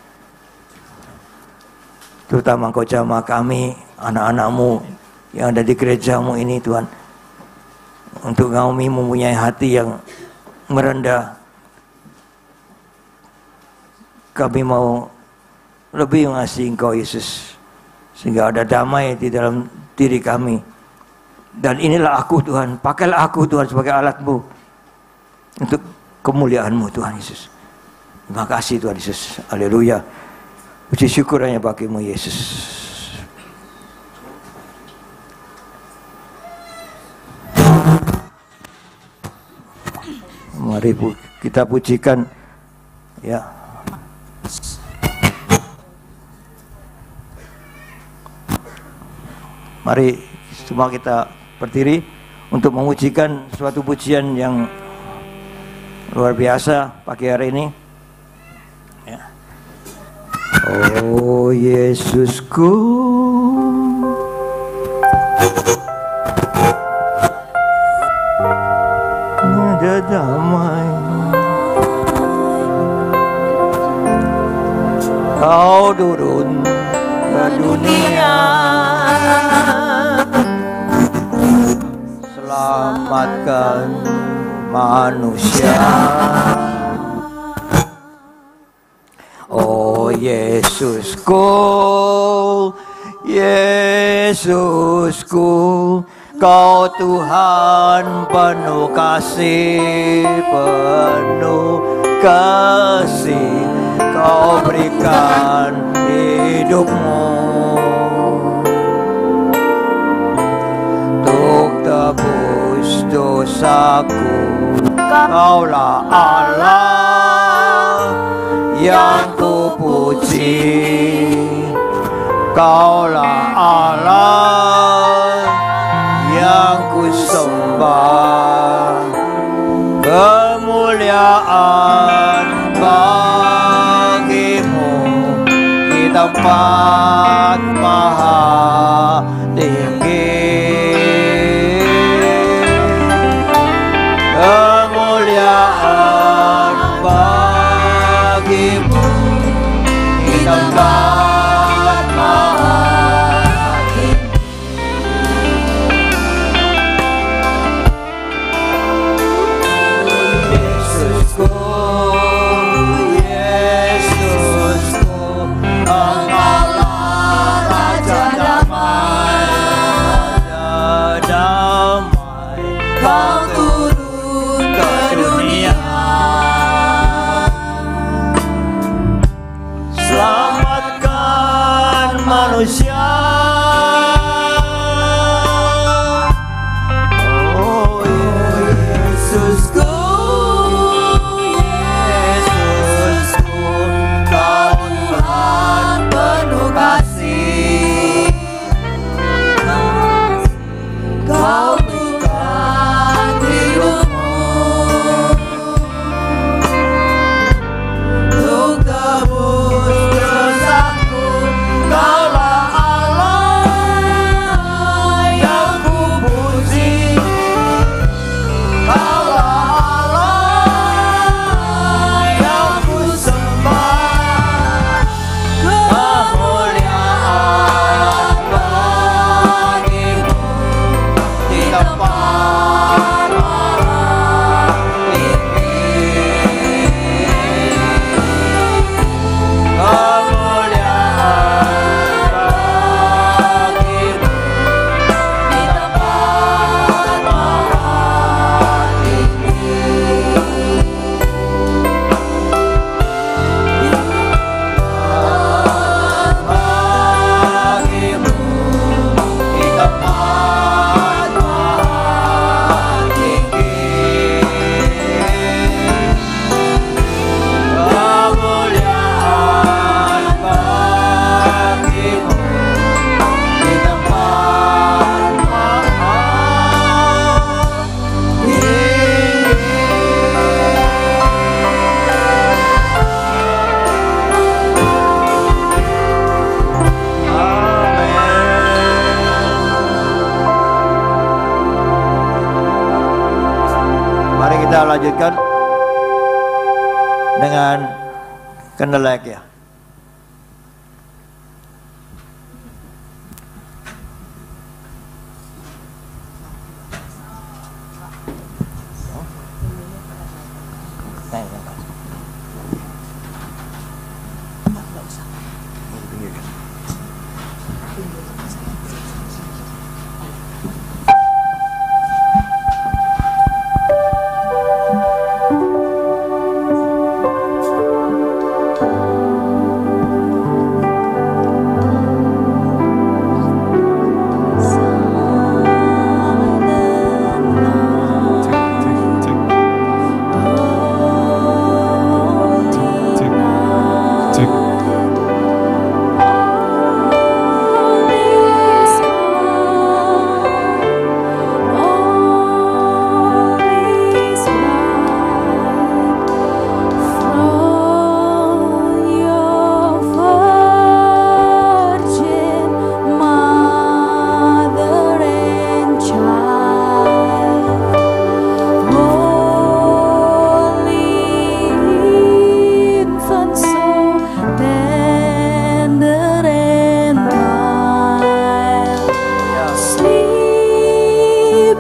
Terutama Engkau jamah kami, anak-anak-Mu yang ada di gereja-Mu ini Tuhan. Untuk kami mempunyai hati yang merendah. Kami mau lebih mengasihi Engkau Yesus. Sehingga ada damai di dalam diri kami. Dan inilah aku Tuhan. Pakailah aku Tuhan sebagai alat-Mu. Untuk kemuliaan-Mu Tuhan Yesus. Terima kasih Tuhan Yesus. Haleluya. Puji syukur hanya bagi-Mu Yesus. Mari kita pujikan ya. Mari semua kita berdiri untuk memujikan suatu pujian yang luar biasa pagi hari ini. Ya. Oh Yesusku, ada damai. Kau turun ke dunia, selamatkan manusia. Oh Yesusku, Yesusku, Kau Tuhan penuh kasih, Kau berikan hidupmu untuk tebus dosaku. Kaulah Allah yang kupuji, Kaulah Allah yang kusembah. Kemuliaan bagi-Mu di tempat maha tinggi. Kemuliaan bagi-Mu di tempat maha tinggi. Yesusku, Yesusku, Engkaulah Raja Damai, Raja Damai. Kau turun ke dunia, selamatkan manusia. Oh Yesusku, Yesusku, Kau Tuhan penuh kasih, Kau berikan hidupmu untuk tebus dosaku. Kaulah Allah lanjutkan dengan kendelek ya.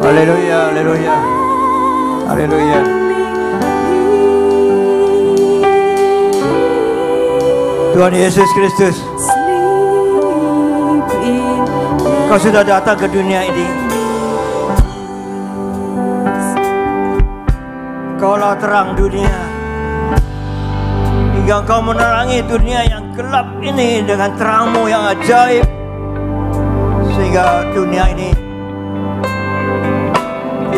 Haleluya, haleluya, haleluya. Tuhan Yesus Kristus, Kau sudah datang ke dunia ini. Kaulah terang dunia, hingga Kau menerangi dunia yang gelap ini dengan terang-Mu yang ajaib, sehingga dunia ini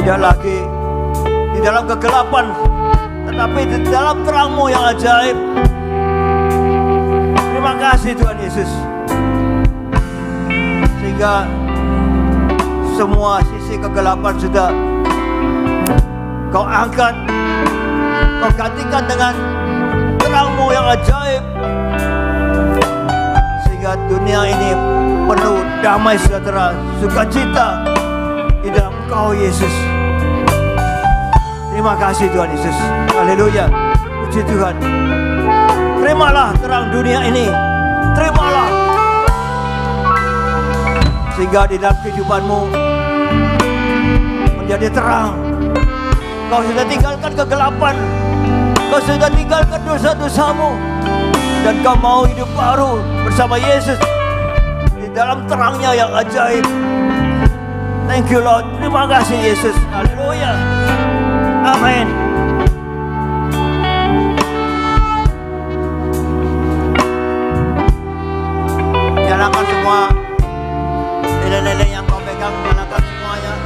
tidak lagi di dalam kegelapan, tetapi di dalam terang-Mu yang ajaib. Terima kasih Tuhan Yesus, sehingga semua sisi kegelapan sudah Kau angkat, Kau gantikan dengan terang-Mu yang ajaib, sehingga dunia ini penuh damai sejahtera, sukacita di dalam Kau Yesus. Terima kasih Tuhan Yesus. Haleluya. Puji Tuhan. Terimalah terang dunia ini. Terimalah, sehingga di dalam kehidupan-Mu menjadi terang. Kau sudah tinggalkan kegelapan, Kau sudah tinggalkan dosa-dosa-Mu, dan Kau mau hidup baru bersama Yesus di dalam terang-Nya yang ajaib. Thank you Lord. Terima kasih Yesus. Haleluya. Amin. Nyalakan semua lilin-lilin yang kau pegang, nyalakan semuanya.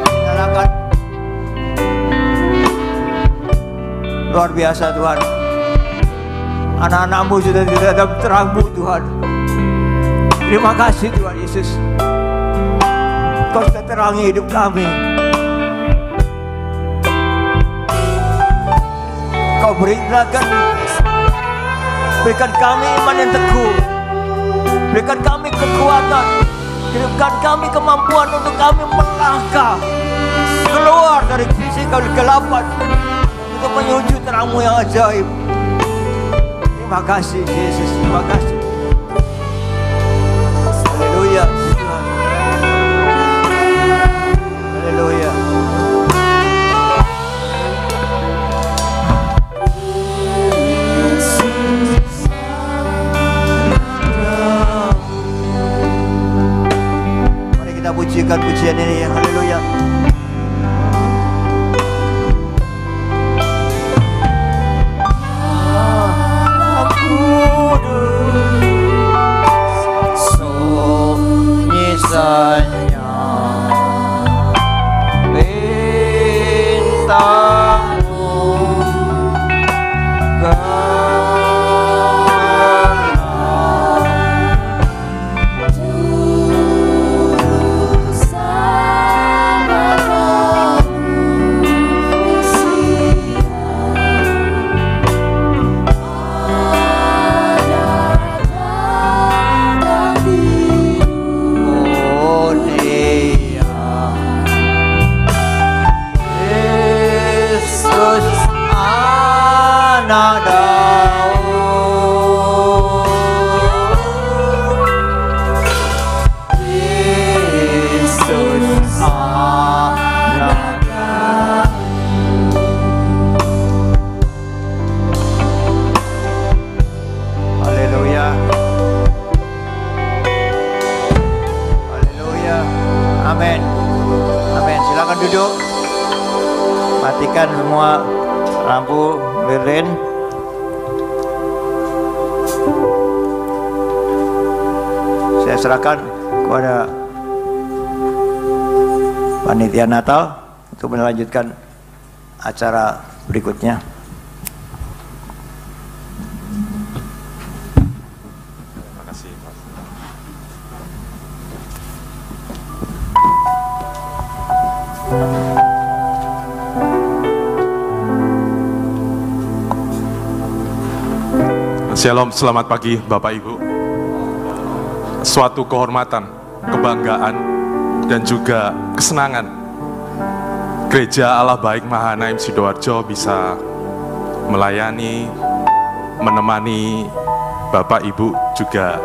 Nyalakan. Luar biasa Tuhan. Anak-anak-Mu sudah di dalam terang-Mu Tuhan. Terima kasih Tuhan Yesus. Kau sudah terangi hidup kami. Kau berikan kami iman yang teguh, berikan kami kekuatan, berikan kami kemampuan untuk kami melangkah keluar dari sisi kegelapan untuk menuju terang-Mu yang ajaib. Terima kasih Yesus, terima kasih. Haleluya. Haleluya. Mari kita pujikan pujian ini. Haleluya. Sunyi saja bintang-Mu Saya serahkan kepada panitia Natal untuk melanjutkan acara berikutnya. Terima kasih, Pak. Shalom, selamat pagi Bapak Ibu. Suatu kehormatan, kebanggaan, dan juga kesenangan Gereja Allah Baik Mahanaim Sidoarjo bisa melayani, menemani Bapak Ibu juga.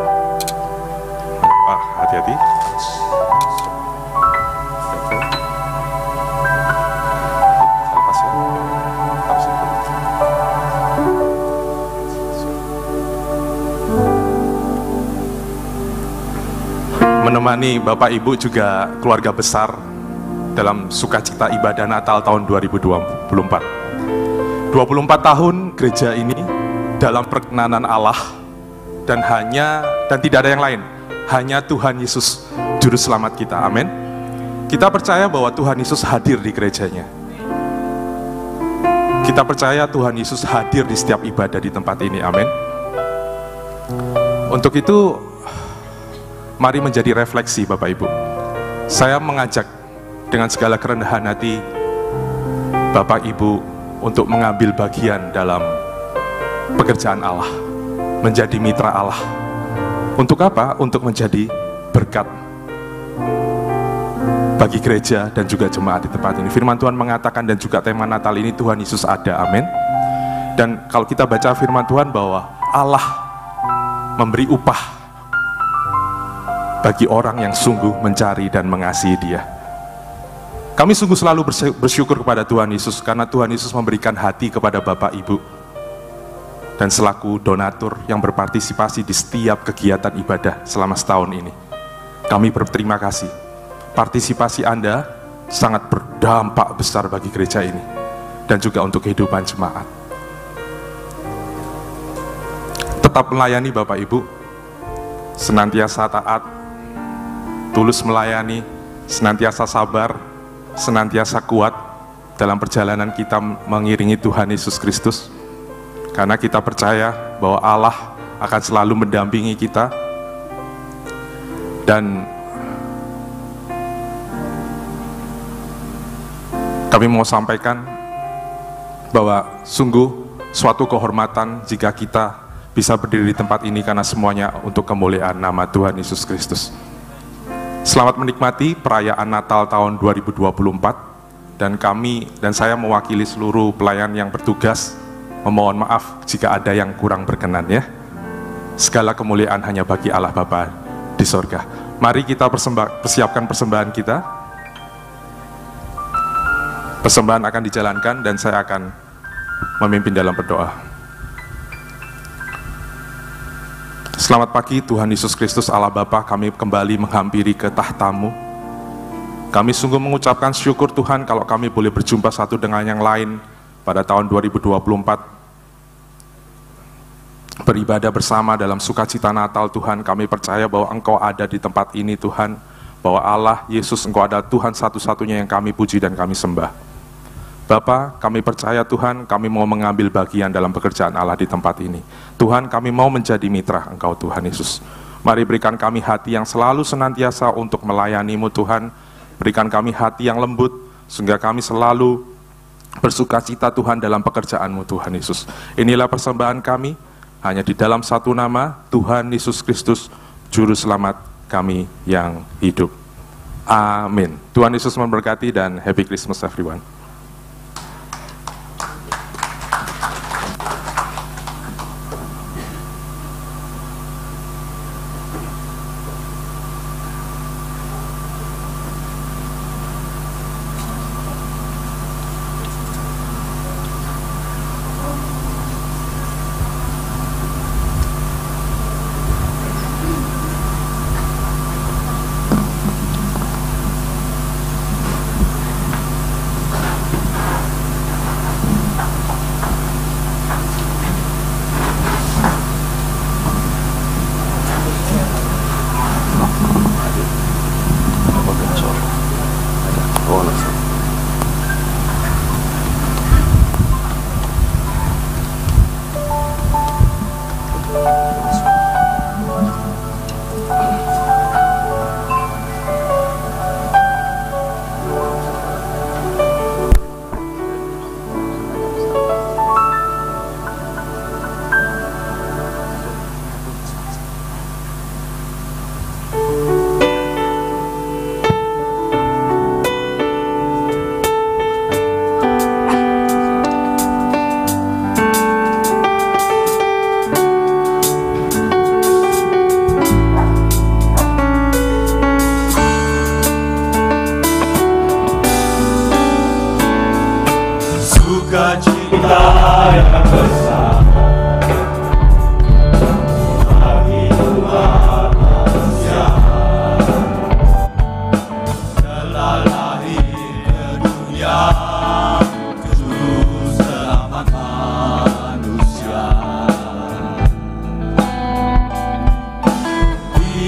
Hati-hati. Menemani Bapak Ibu juga keluarga besar dalam sukacita ibadah Natal tahun 2024. 24 tahun gereja ini dalam perkenanan Allah dan tidak ada yang lain, hanya Tuhan Yesus juru selamat kita. Amin. Kita percaya bahwa Tuhan Yesus hadir di gerejanya. Kita percaya Tuhan Yesus hadir di setiap ibadah di tempat ini. Amin. Untuk itu mari menjadi refleksi Bapak Ibu. Saya mengajak dengan segala kerendahan hati Bapak Ibu untuk mengambil bagian dalam pekerjaan Allah, menjadi mitra Allah. Untuk apa? Untuk menjadi berkat bagi gereja dan juga jemaat di tempat ini. Firman Tuhan mengatakan dan juga tema Natal ini Tuhan Yesus ada. Amin. Dan kalau kita baca firman Tuhan bahwa Allah memberi upah bagi orang yang sungguh mencari dan mengasihi Dia. Kami sungguh selalu bersyukur kepada Tuhan Yesus karena Tuhan Yesus memberikan hati kepada Bapak Ibu dan selaku donatur yang berpartisipasi di setiap kegiatan ibadah selama setahun ini. Kami berterima kasih. Partisipasi Anda sangat berdampak besar bagi gereja ini dan juga untuk kehidupan jemaat. Tetap melayani Bapak Ibu, senantiasa taat, tulus melayani, senantiasa sabar, senantiasa kuat dalam perjalanan kita mengiringi Tuhan Yesus Kristus. Karena kita percaya bahwa Allah akan selalu mendampingi kita. Dan kami mau sampaikan bahwa sungguh suatu kehormatan jika kita bisa berdiri di tempat ini karena semuanya untuk kemuliaan nama Tuhan Yesus Kristus. Selamat menikmati perayaan Natal tahun 2024 dan saya mewakili seluruh pelayan yang bertugas memohon maaf jika ada yang kurang berkenan ya. Segala kemuliaan hanya bagi Allah Bapa di sorga. Mari kita persiapkan persembahan kita. Persembahan akan dijalankan dan saya akan memimpin dalam berdoa. Selamat pagi Tuhan Yesus Kristus Allah Bapa, kami kembali menghampiri ke tahta-Mu. Kami sungguh mengucapkan syukur Tuhan kalau kami boleh berjumpa satu dengan yang lain pada tahun 2024. Beribadah bersama dalam sukacita Natal Tuhan, kami percaya bahwa Engkau ada di tempat ini Tuhan, bahwa Allah, Yesus, Engkau adalah Tuhan satu-satunya yang kami puji dan kami sembah. Bapa, kami percaya Tuhan, kami mau mengambil bagian dalam pekerjaan Allah di tempat ini. Tuhan, kami mau menjadi mitra Engkau Tuhan Yesus. Mari berikan kami hati yang selalu senantiasa untuk melayani-Mu Tuhan. Berikan kami hati yang lembut, sehingga kami selalu bersukacita Tuhan dalam pekerjaan-Mu Tuhan Yesus. Inilah persembahan kami, hanya di dalam satu nama, Tuhan Yesus Kristus, Juru Selamat kami yang hidup. Amin. Tuhan Yesus memberkati dan Happy Christmas everyone.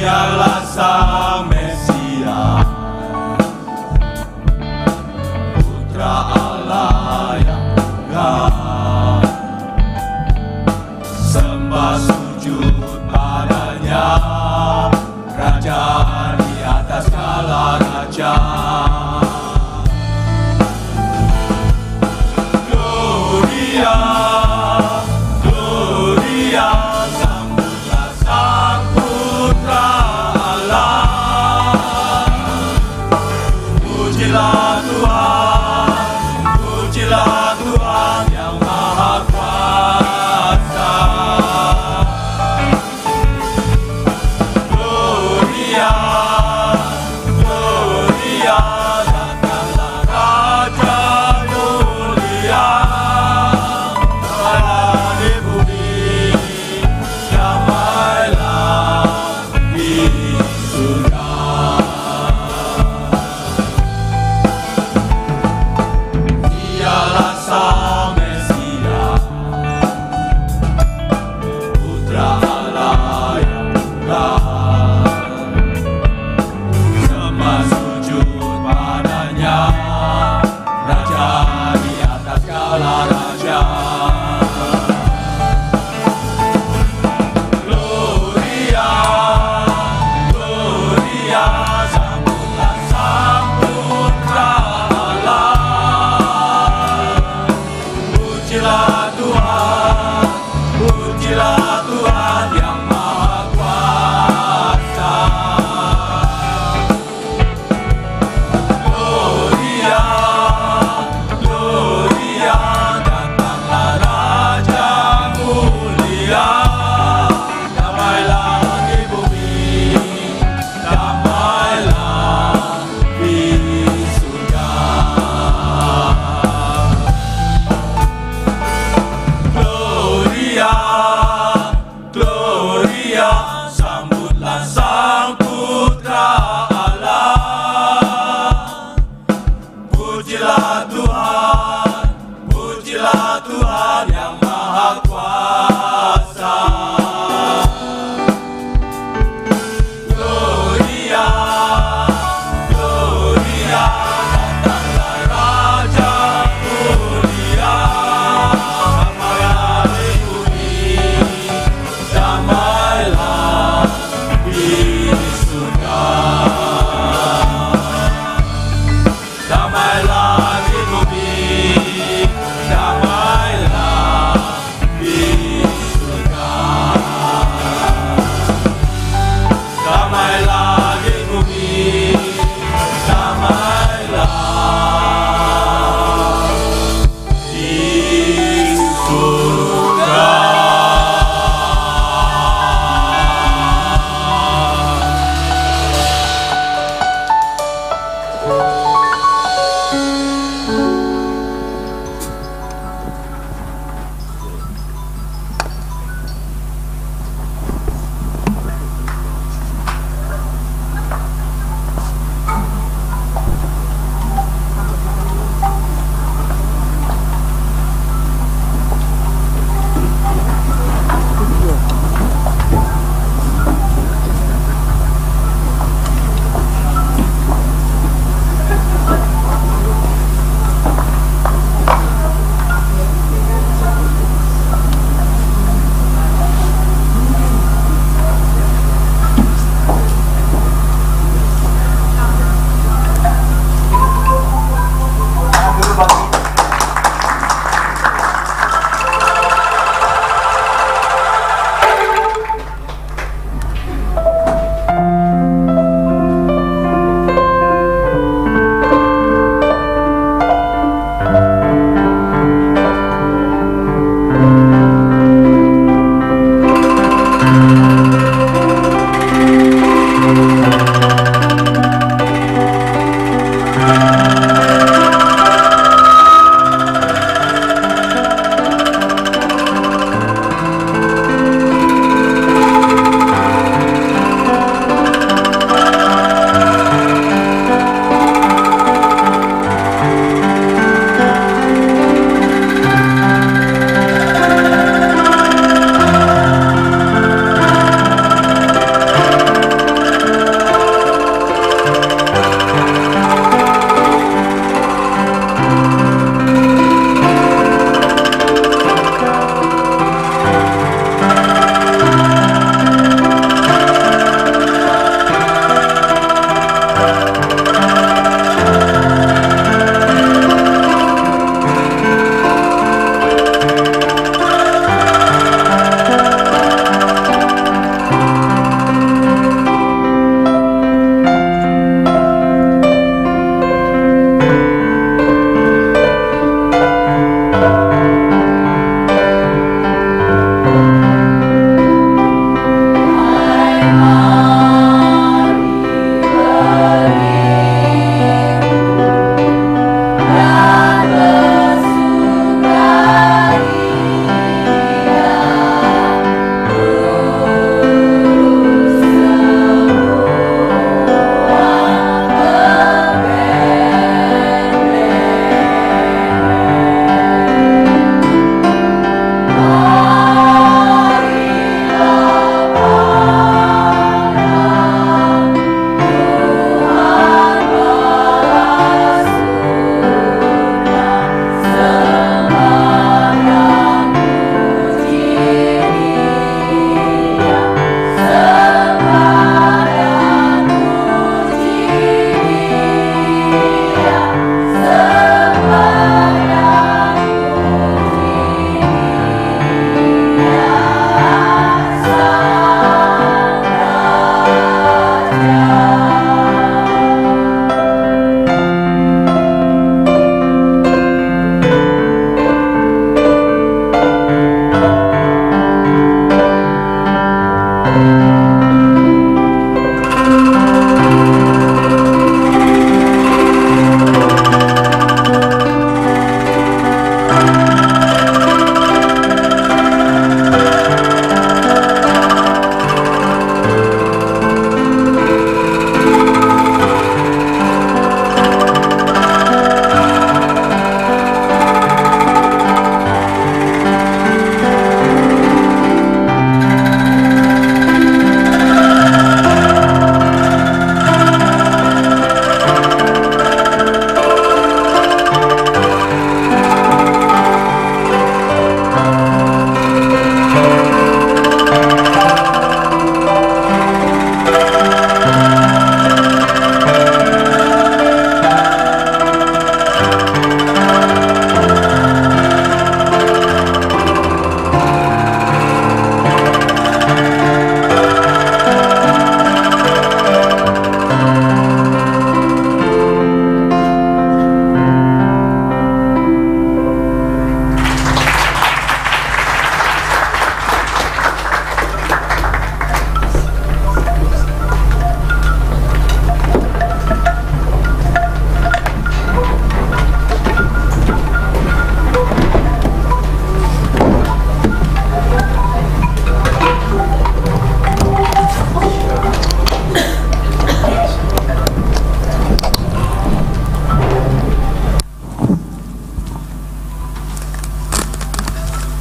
Dialah Sang Mesias, Putra Allah yang tunggal. Sembah sujud padanya, Raja di atas segala raja. Gloria, Gloria, sambutlah Sang Putra Allah. Pujilah Tuhan, pujilah Tuhan yang Maha Kuasa. Gloria, Gloria,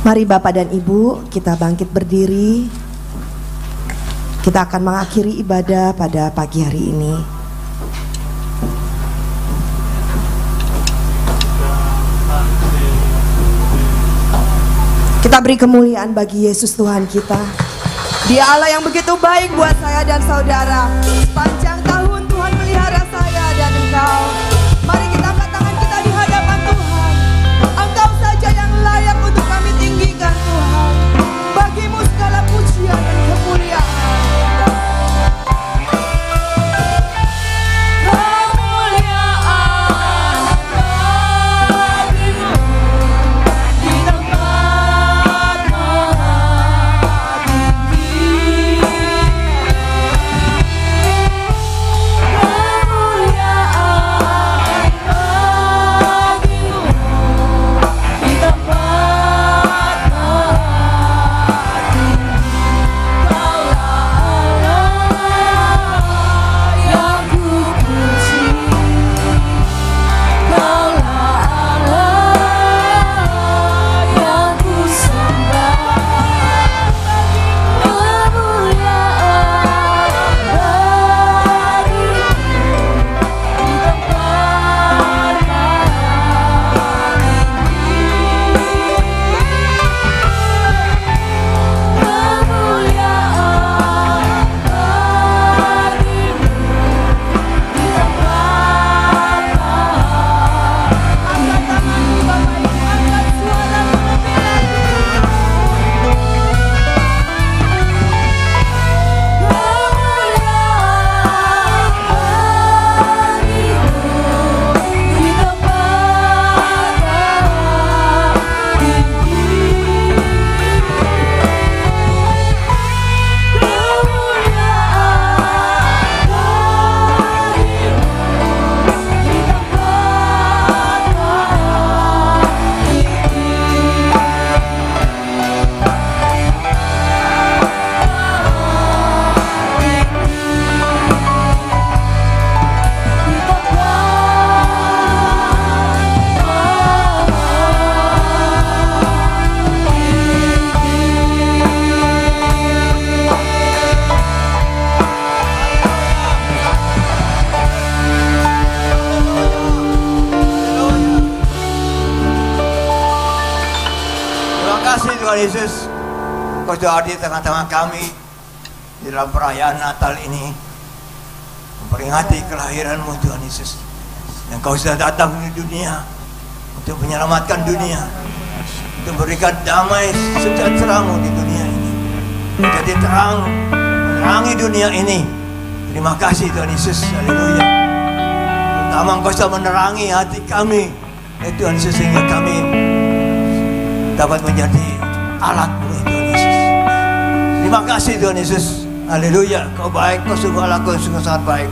Mari Bapak dan Ibu, kita bangkit berdiri. Kita akan mengakhiri ibadah pada pagi hari ini. Kita beri kemuliaan bagi Yesus Tuhan kita. Dia Allah yang begitu baik buat saya dan saudara. Sepanjang tahun Tuhan melihara saya dan engkau. Mari kita angkat tangan kita di hadapan Tuhan. Engkau saja yang layak untuk kami tinggikan Tuhan. Bagimu segala pujian dan kemuliaan. Yesus, Kau sudah hadir di tengah-tengah kami di dalam perayaan Natal ini, memperingati kelahiran-Mu Tuhan Yesus. Yang Kau sudah datang di dunia untuk menyelamatkan dunia, untuk memberikan damai sejahtera-Mu di dunia ini, menjadi terang menerangi dunia ini. Terima kasih Tuhan Yesus, haleluya. Terutama Kau sudah menerangi hati kami, Tuhan Yesus, sehingga kami dapat menjadi alat-Mu Tuhan Yesus. Terima kasih Tuhan Yesus, haleluya. Kau baik, Kau sungguh Allah, Kau sungguh sangat baik.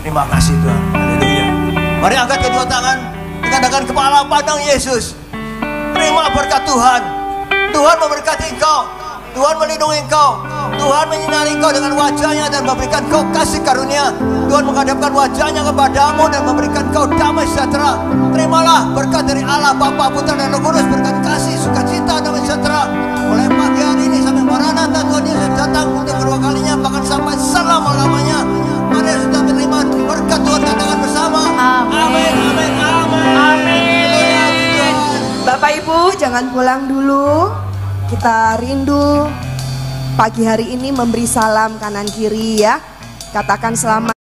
Terima kasih Tuhan, haleluya. Mari angkat kedua tangan, kita dengan kepala pandang Yesus. Terima berkat Tuhan. Tuhan memberkati engkau, Tuhan melindungi engkau, Tuhan menyinari engkau dengan wajahnya dan memberikan kau kasih karunia. Tuhan menghadapkan wajahnya kepadamu dan memberikan kau damai sejahtera. Terimalah berkat dari Allah Bapa, Putra dan Roh Kudus, berkat kasih, sukacita, damai sejahtera mulai pagi hari ini sampai Maranatha Tuhan Yesus datang untuk kedua kalinya, bahkan sampai selama-lamanya. Mari sudah menerima berkat Tuhan, katakan bersama. Amin, amin, amin, amin. Bapak Ibu jangan pulang dulu. Kita rindu pagi hari ini memberi salam kanan kiri ya. Katakan selamat.